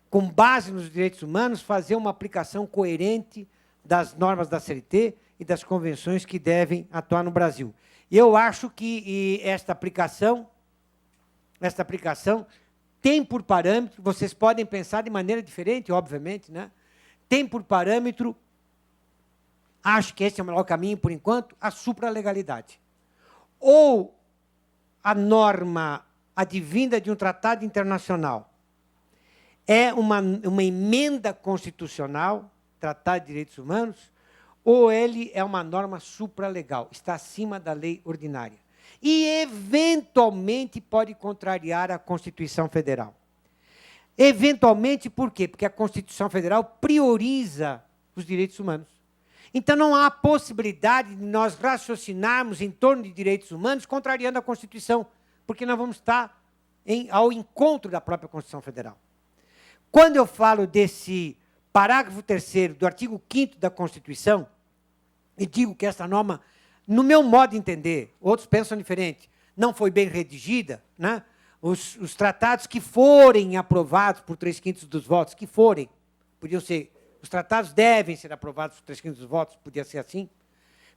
com base nos direitos humanos, fazer uma aplicação coerente das normas da CLT e das convenções que devem atuar no Brasil. Eu acho que esta aplicação tem por parâmetro, vocês podem pensar de maneira diferente, obviamente, né? Tem por parâmetro, acho que esse é o melhor caminho, por enquanto, a supralegalidade. Ou a norma advinda de um tratado internacional é uma emenda constitucional, Tratado de Direitos Humanos, ou ele é uma norma supralegal, está acima da lei ordinária. E, eventualmente, pode contrariar a Constituição Federal. Eventualmente, por quê? Porque a Constituição Federal prioriza os direitos humanos. Então, não há possibilidade de nós raciocinarmos em torno de direitos humanos contrariando a Constituição, porque nós vamos estar ao encontro da própria Constituição Federal. Quando eu falo desse parágrafo 3º do artigo 5º da Constituição, e digo que essa norma, no meu modo de entender, outros pensam diferente, não foi bem redigida, né? Os tratados que forem aprovados por 3/5 dos votos, que forem, podiam ser, os tratados devem ser aprovados por 3/5 dos votos, podia ser assim.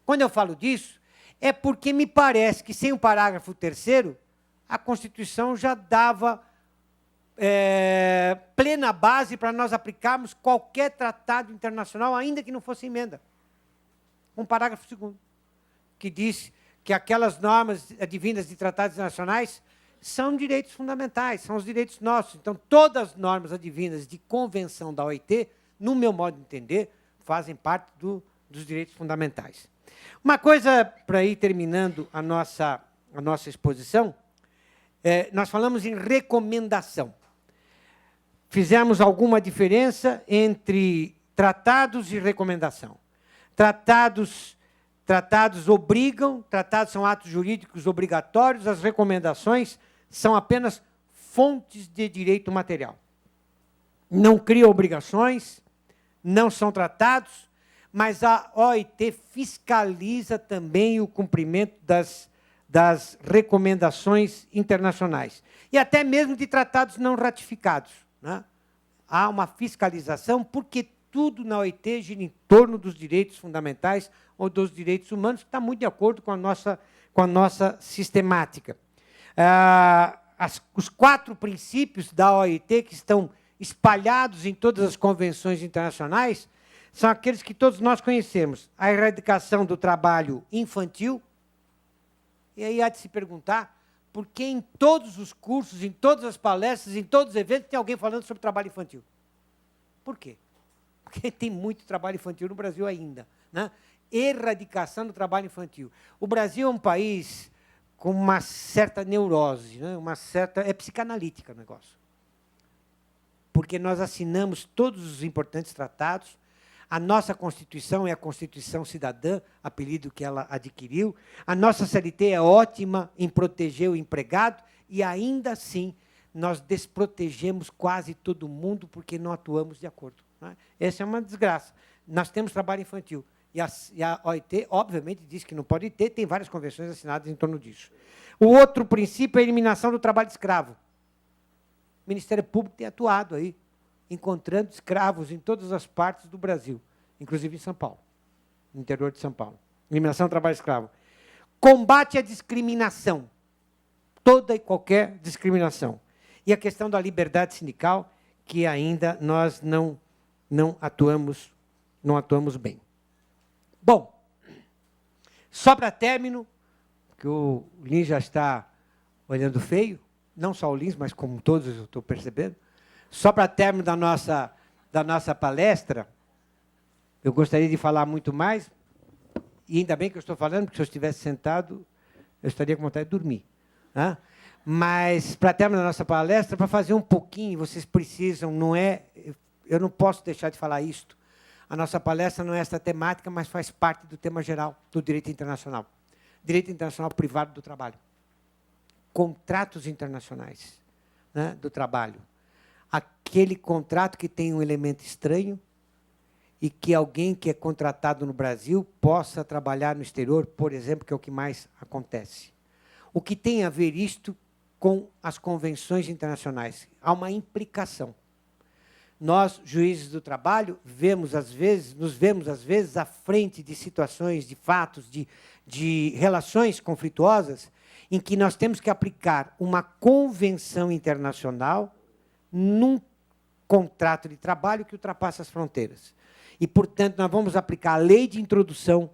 Quando eu falo disso, é porque me parece que, sem o parágrafo 3º, a Constituição já dava plena base para nós aplicarmos qualquer tratado internacional, ainda que não fosse emenda. Um parágrafo 2º, que diz que aquelas normas advindas de tratados internacionais são direitos fundamentais, são os direitos nossos. Então, todas as normas advindas de convenção da OIT, no meu modo de entender, fazem parte dos direitos fundamentais. Uma coisa, para ir terminando a nossa exposição, nós falamos em recomendação. Fizemos alguma diferença entre tratados e recomendação. Tratados obrigam, tratados são atos jurídicos obrigatórios, as recomendações são apenas fontes de direito material. Não criam obrigações, não são tratados, mas a OIT fiscaliza também o cumprimento das recomendações internacionais, e até mesmo de tratados não ratificados, né? Há uma fiscalização, porque tudo na OIT gira em torno dos direitos fundamentais ou dos direitos humanos, que está muito de acordo com a nossa sistemática. Os 4 princípios da OIT, que estão espalhados em todas as convenções internacionais, são aqueles que todos nós conhecemos. A erradicação do trabalho infantil. E aí há de se perguntar por que em todos os cursos, em todas as palestras, em todos os eventos, tem alguém falando sobre trabalho infantil. Por quê? Porque tem muito trabalho infantil no Brasil ainda, né? Erradicação do trabalho infantil. O Brasil é um país com uma certa neurose, né? É psicanalítica o negócio. Porque nós assinamos todos os importantes tratados. A nossa Constituição é a Constituição Cidadã, apelido que ela adquiriu. A nossa CLT é ótima em proteger o empregado, e ainda assim nós desprotegemos quase todo mundo porque não atuamos de acordo, né? Essa é uma desgraça. Nós temos trabalho infantil. E a OIT, obviamente, diz que não pode ter, tem várias convenções assinadas em torno disso. O outro princípio é a eliminação do trabalho escravo. O Ministério Público tem atuado aí, encontrando escravos em todas as partes do Brasil, inclusive em São Paulo, no interior de São Paulo. Eliminação do trabalho escravo. Combate à discriminação, toda e qualquer discriminação. E a questão da liberdade sindical, que ainda nós não atuamos bem. Bom, só para término, que o Lins já está olhando feio, não só o Lins, mas como todos eu estou percebendo. Só para término da nossa palestra, eu gostaria de falar muito mais, e ainda bem que eu estou falando, porque se eu estivesse sentado, eu estaria com vontade de dormir, né? Mas, para término da nossa palestra, para fazer um pouquinho, vocês precisam, eu não posso deixar de falar isto. A nossa palestra não é essa temática, mas faz parte do tema geral do direito internacional. Direito internacional privado do trabalho. Contratos internacionais, né, do trabalho. Aquele contrato que tem um elemento estranho e que alguém que é contratado no Brasil possa trabalhar no exterior, por exemplo, que é o que mais acontece. O que tem a ver isto com as convenções internacionais? Há uma implicação. Nós, juízes do trabalho, nos vemos, às vezes, à frente de situações, de fatos, de relações conflituosas, em que nós temos que aplicar uma convenção internacional num contrato de trabalho que ultrapassa as fronteiras. E, portanto, nós vamos aplicar a lei de introdução,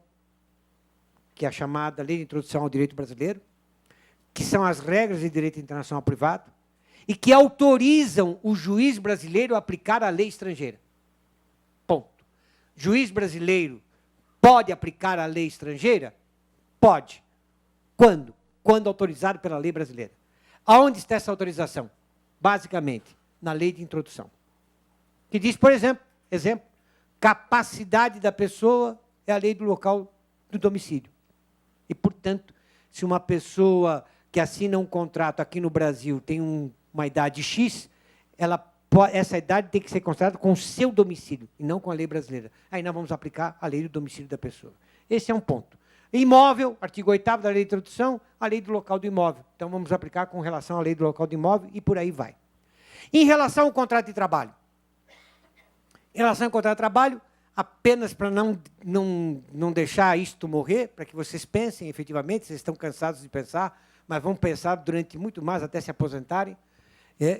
que é a chamada Lei de Introdução ao Direito Brasileiro, que são as regras de direito internacional privado, e que autorizam o juiz brasileiro a aplicar a lei estrangeira. Ponto. Juiz brasileiro pode aplicar a lei estrangeira? Pode. Quando? Quando autorizado pela lei brasileira. Aonde está essa autorização? Basicamente, na lei de introdução. Que diz, por exemplo, capacidade da pessoa é a lei do local do domicílio. E, portanto, se uma pessoa que assina um contrato aqui no Brasil tem uma idade X, essa idade tem que ser considerada com o seu domicílio, e não com a lei brasileira. Aí nós vamos aplicar a lei do domicílio da pessoa. Esse é um ponto. Imóvel, artigo 8º da lei de introdução, a lei do local do imóvel. Então, vamos aplicar com relação à lei do local do imóvel, e por aí vai. Em relação ao contrato de trabalho. Em relação ao contrato de trabalho, apenas para não deixar isto morrer, para que vocês pensem, efetivamente, vocês estão cansados de pensar, mas vão pensar durante muito mais, até se aposentarem,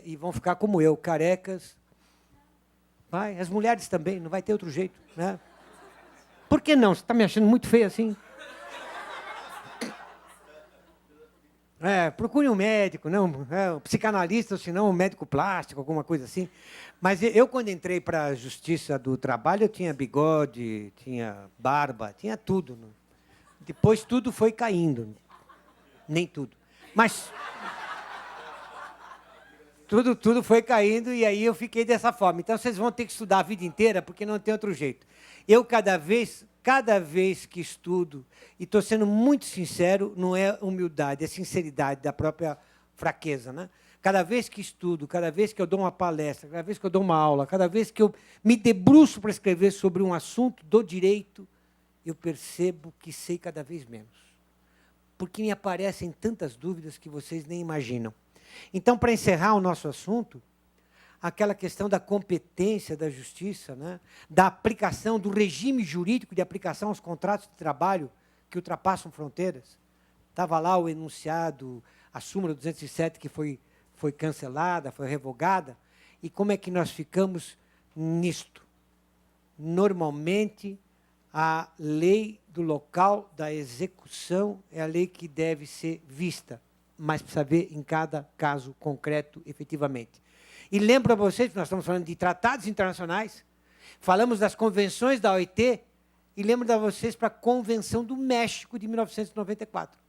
e vão ficar como eu, carecas. As mulheres também, não vai ter outro jeito, né? Por que não? Você está me achando muito feio assim? Procure um médico, não, um psicanalista, ou se não, um médico plástico, alguma coisa assim. Mas eu, quando entrei para a Justiça do Trabalho, eu tinha bigode, tinha barba, tinha tudo. Depois tudo foi caindo. Nem tudo. Mas tudo foi caindo, e aí eu fiquei dessa forma. Então, vocês vão ter que estudar a vida inteira, porque não tem outro jeito. Eu, cada vez que estudo, e estou sendo muito sincero, não é humildade, é sinceridade da própria fraqueza, né? Cada vez que estudo, cada vez que eu dou uma palestra, cada vez que eu dou uma aula, cada vez que eu me debruço para escrever sobre um assunto do direito, eu percebo que sei cada vez menos. Porque me aparecem tantas dúvidas que vocês nem imaginam. Então, para encerrar o nosso assunto, aquela questão da competência da justiça, né, da aplicação, do regime jurídico de aplicação aos contratos de trabalho que ultrapassam fronteiras. Estava lá o enunciado, a súmula 207 que foi cancelada, foi revogada. E como é que nós ficamos nisto? Normalmente, a lei do local da execução é a lei que deve ser vista, mas precisa ver em cada caso concreto, efetivamente. E lembro a vocês que nós estamos falando de tratados internacionais, falamos das convenções da OIT, e lembro a vocês para a Convenção do México de 1994.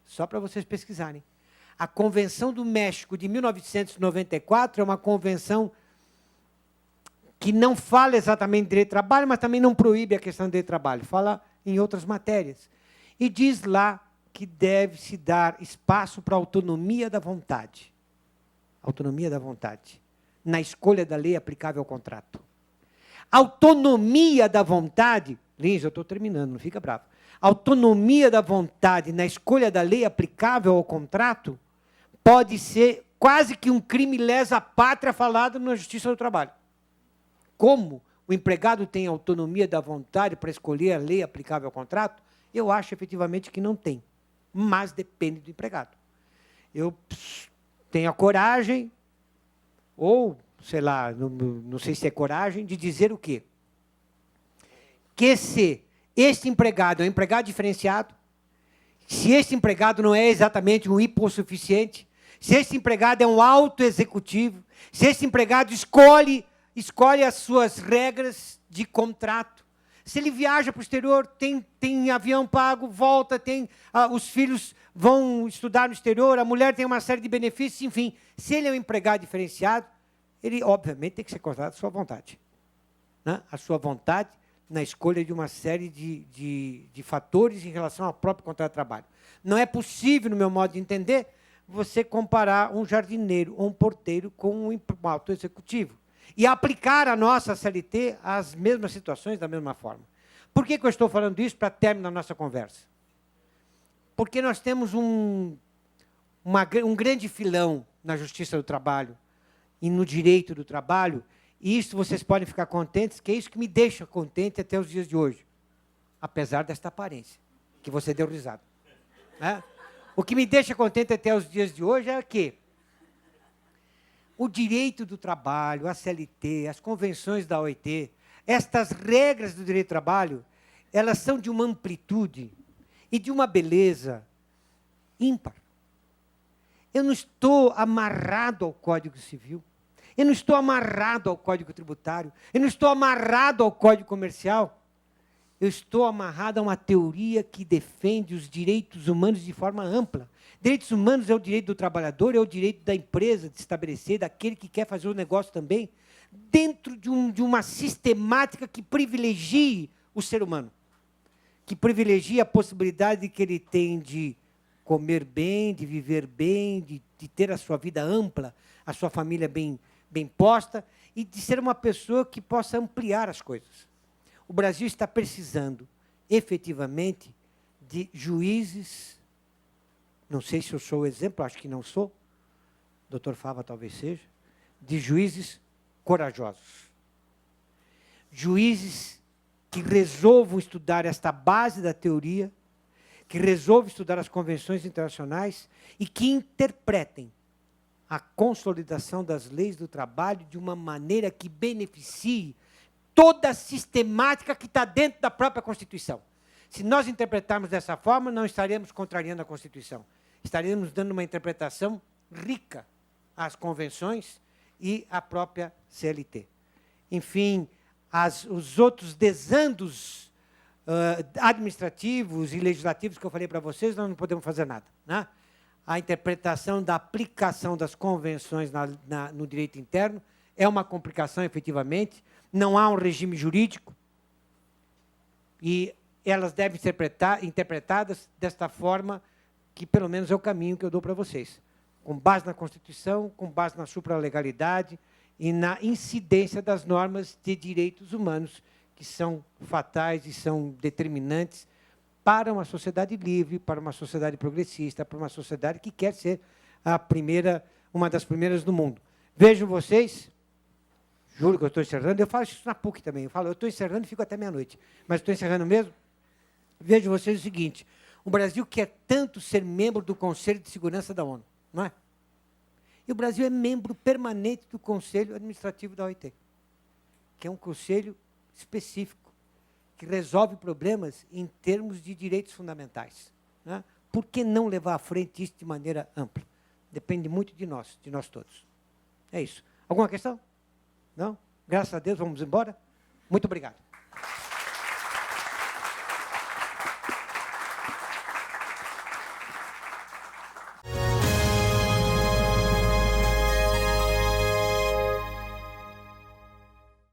Só para vocês pesquisarem. A Convenção do México de 1994 é uma convenção que não fala exatamente de direito de trabalho, mas também não proíbe a questão de direito de trabalho, fala em outras matérias. E diz lá que deve-se dar espaço para a autonomia da vontade. Autonomia da vontade, na escolha da lei aplicável ao contrato. Autonomia da vontade, Lins, eu estou terminando, não fica bravo. Autonomia da vontade na escolha da lei aplicável ao contrato pode ser quase que um crime lesa pátria falado na Justiça do Trabalho. Como o empregado tem autonomia da vontade para escolher a lei aplicável ao contrato, eu acho efetivamente que não tem, mas depende do empregado. Eu tenho a coragem, ou, sei lá, não sei se é coragem, de dizer o quê? Que se este empregado é um empregado diferenciado, se este empregado não é exatamente um hipossuficiente, se este empregado é um autoexecutivo, se este empregado escolhe as suas regras de contrato, se ele viaja para o exterior, tem avião pago, volta, os filhos vão estudar no exterior, a mulher tem uma série de benefícios, enfim. Se ele é um empregado diferenciado, ele, obviamente, tem que ser contratado à sua vontade. Né? A sua vontade na escolha de uma série de fatores em relação ao próprio contrato de trabalho. Não é possível, no meu modo de entender, você comparar um jardineiro ou um porteiro com um autoexecutivo e aplicar a nossa CLT às mesmas situações da mesma forma. Por que eu estou falando isso para terminar a nossa conversa? Porque nós temos um grande filão na Justiça do Trabalho e no direito do trabalho, e isso vocês podem ficar contentes, que é isso que me deixa contente até os dias de hoje, apesar desta aparência, que você deu risada. Né? O que me deixa contente até os dias de hoje é que o direito do trabalho, a CLT, as convenções da OIT, estas regras do direito do trabalho, elas são de uma amplitude e de uma beleza ímpar. Eu não estou amarrado ao Código Civil, eu não estou amarrado ao Código Tributário, eu não estou amarrado ao Código Comercial, eu estou amarrado a uma teoria que defende os direitos humanos de forma ampla. Direitos humanos é o direito do trabalhador, é o direito da empresa de se estabelecer, daquele que quer fazer o negócio também, dentro de uma sistemática que privilegie o ser humano, que privilegie a possibilidade que ele tem de comer bem, de viver bem, de ter a sua vida ampla, a sua família bem posta, e de ser uma pessoa que possa ampliar as coisas. O Brasil está precisando, efetivamente, de juízes. Não sei se eu sou o exemplo, acho que não sou. Dr. Fava talvez seja. De juízes corajosos. Juízes que resolvam estudar esta base da teoria, que resolvam estudar as convenções internacionais e que interpretem a consolidação das leis do trabalho de uma maneira que beneficie toda a sistemática que está dentro da própria Constituição. Se nós interpretarmos dessa forma, não estaremos contrariando a Constituição. Estaremos dando uma interpretação rica às convenções e à própria CLT. Enfim, os outros desandos administrativos e legislativos que eu falei para vocês, nós não podemos fazer nada. Né? A interpretação da aplicação das convenções no direito interno é uma complicação, efetivamente. Não há um regime jurídico e elas devem ser interpretadas desta forma, que pelo menos é o caminho que eu dou para vocês. com base na Constituição, com base na supralegalidade e na incidência das normas de direitos humanos, que são fatais e são determinantes para uma sociedade livre, para uma sociedade progressista, para uma sociedade que quer ser uma das primeiras do mundo. Vejo vocês, juro que eu estou encerrando, eu falo isso na PUC também, eu estou encerrando e fico até meia-noite, mas estou encerrando mesmo. Vejo vocês o seguinte, o Brasil quer tanto ser membro do Conselho de Segurança da ONU, não é? E o Brasil é membro permanente do Conselho Administrativo da OIT, que é um conselho específico, que resolve problemas em termos de direitos fundamentais. Né? Por que não levar à frente isso de maneira ampla? Depende muito de nós todos. É isso. Alguma questão? Não? Graças a Deus, vamos embora? Muito obrigado.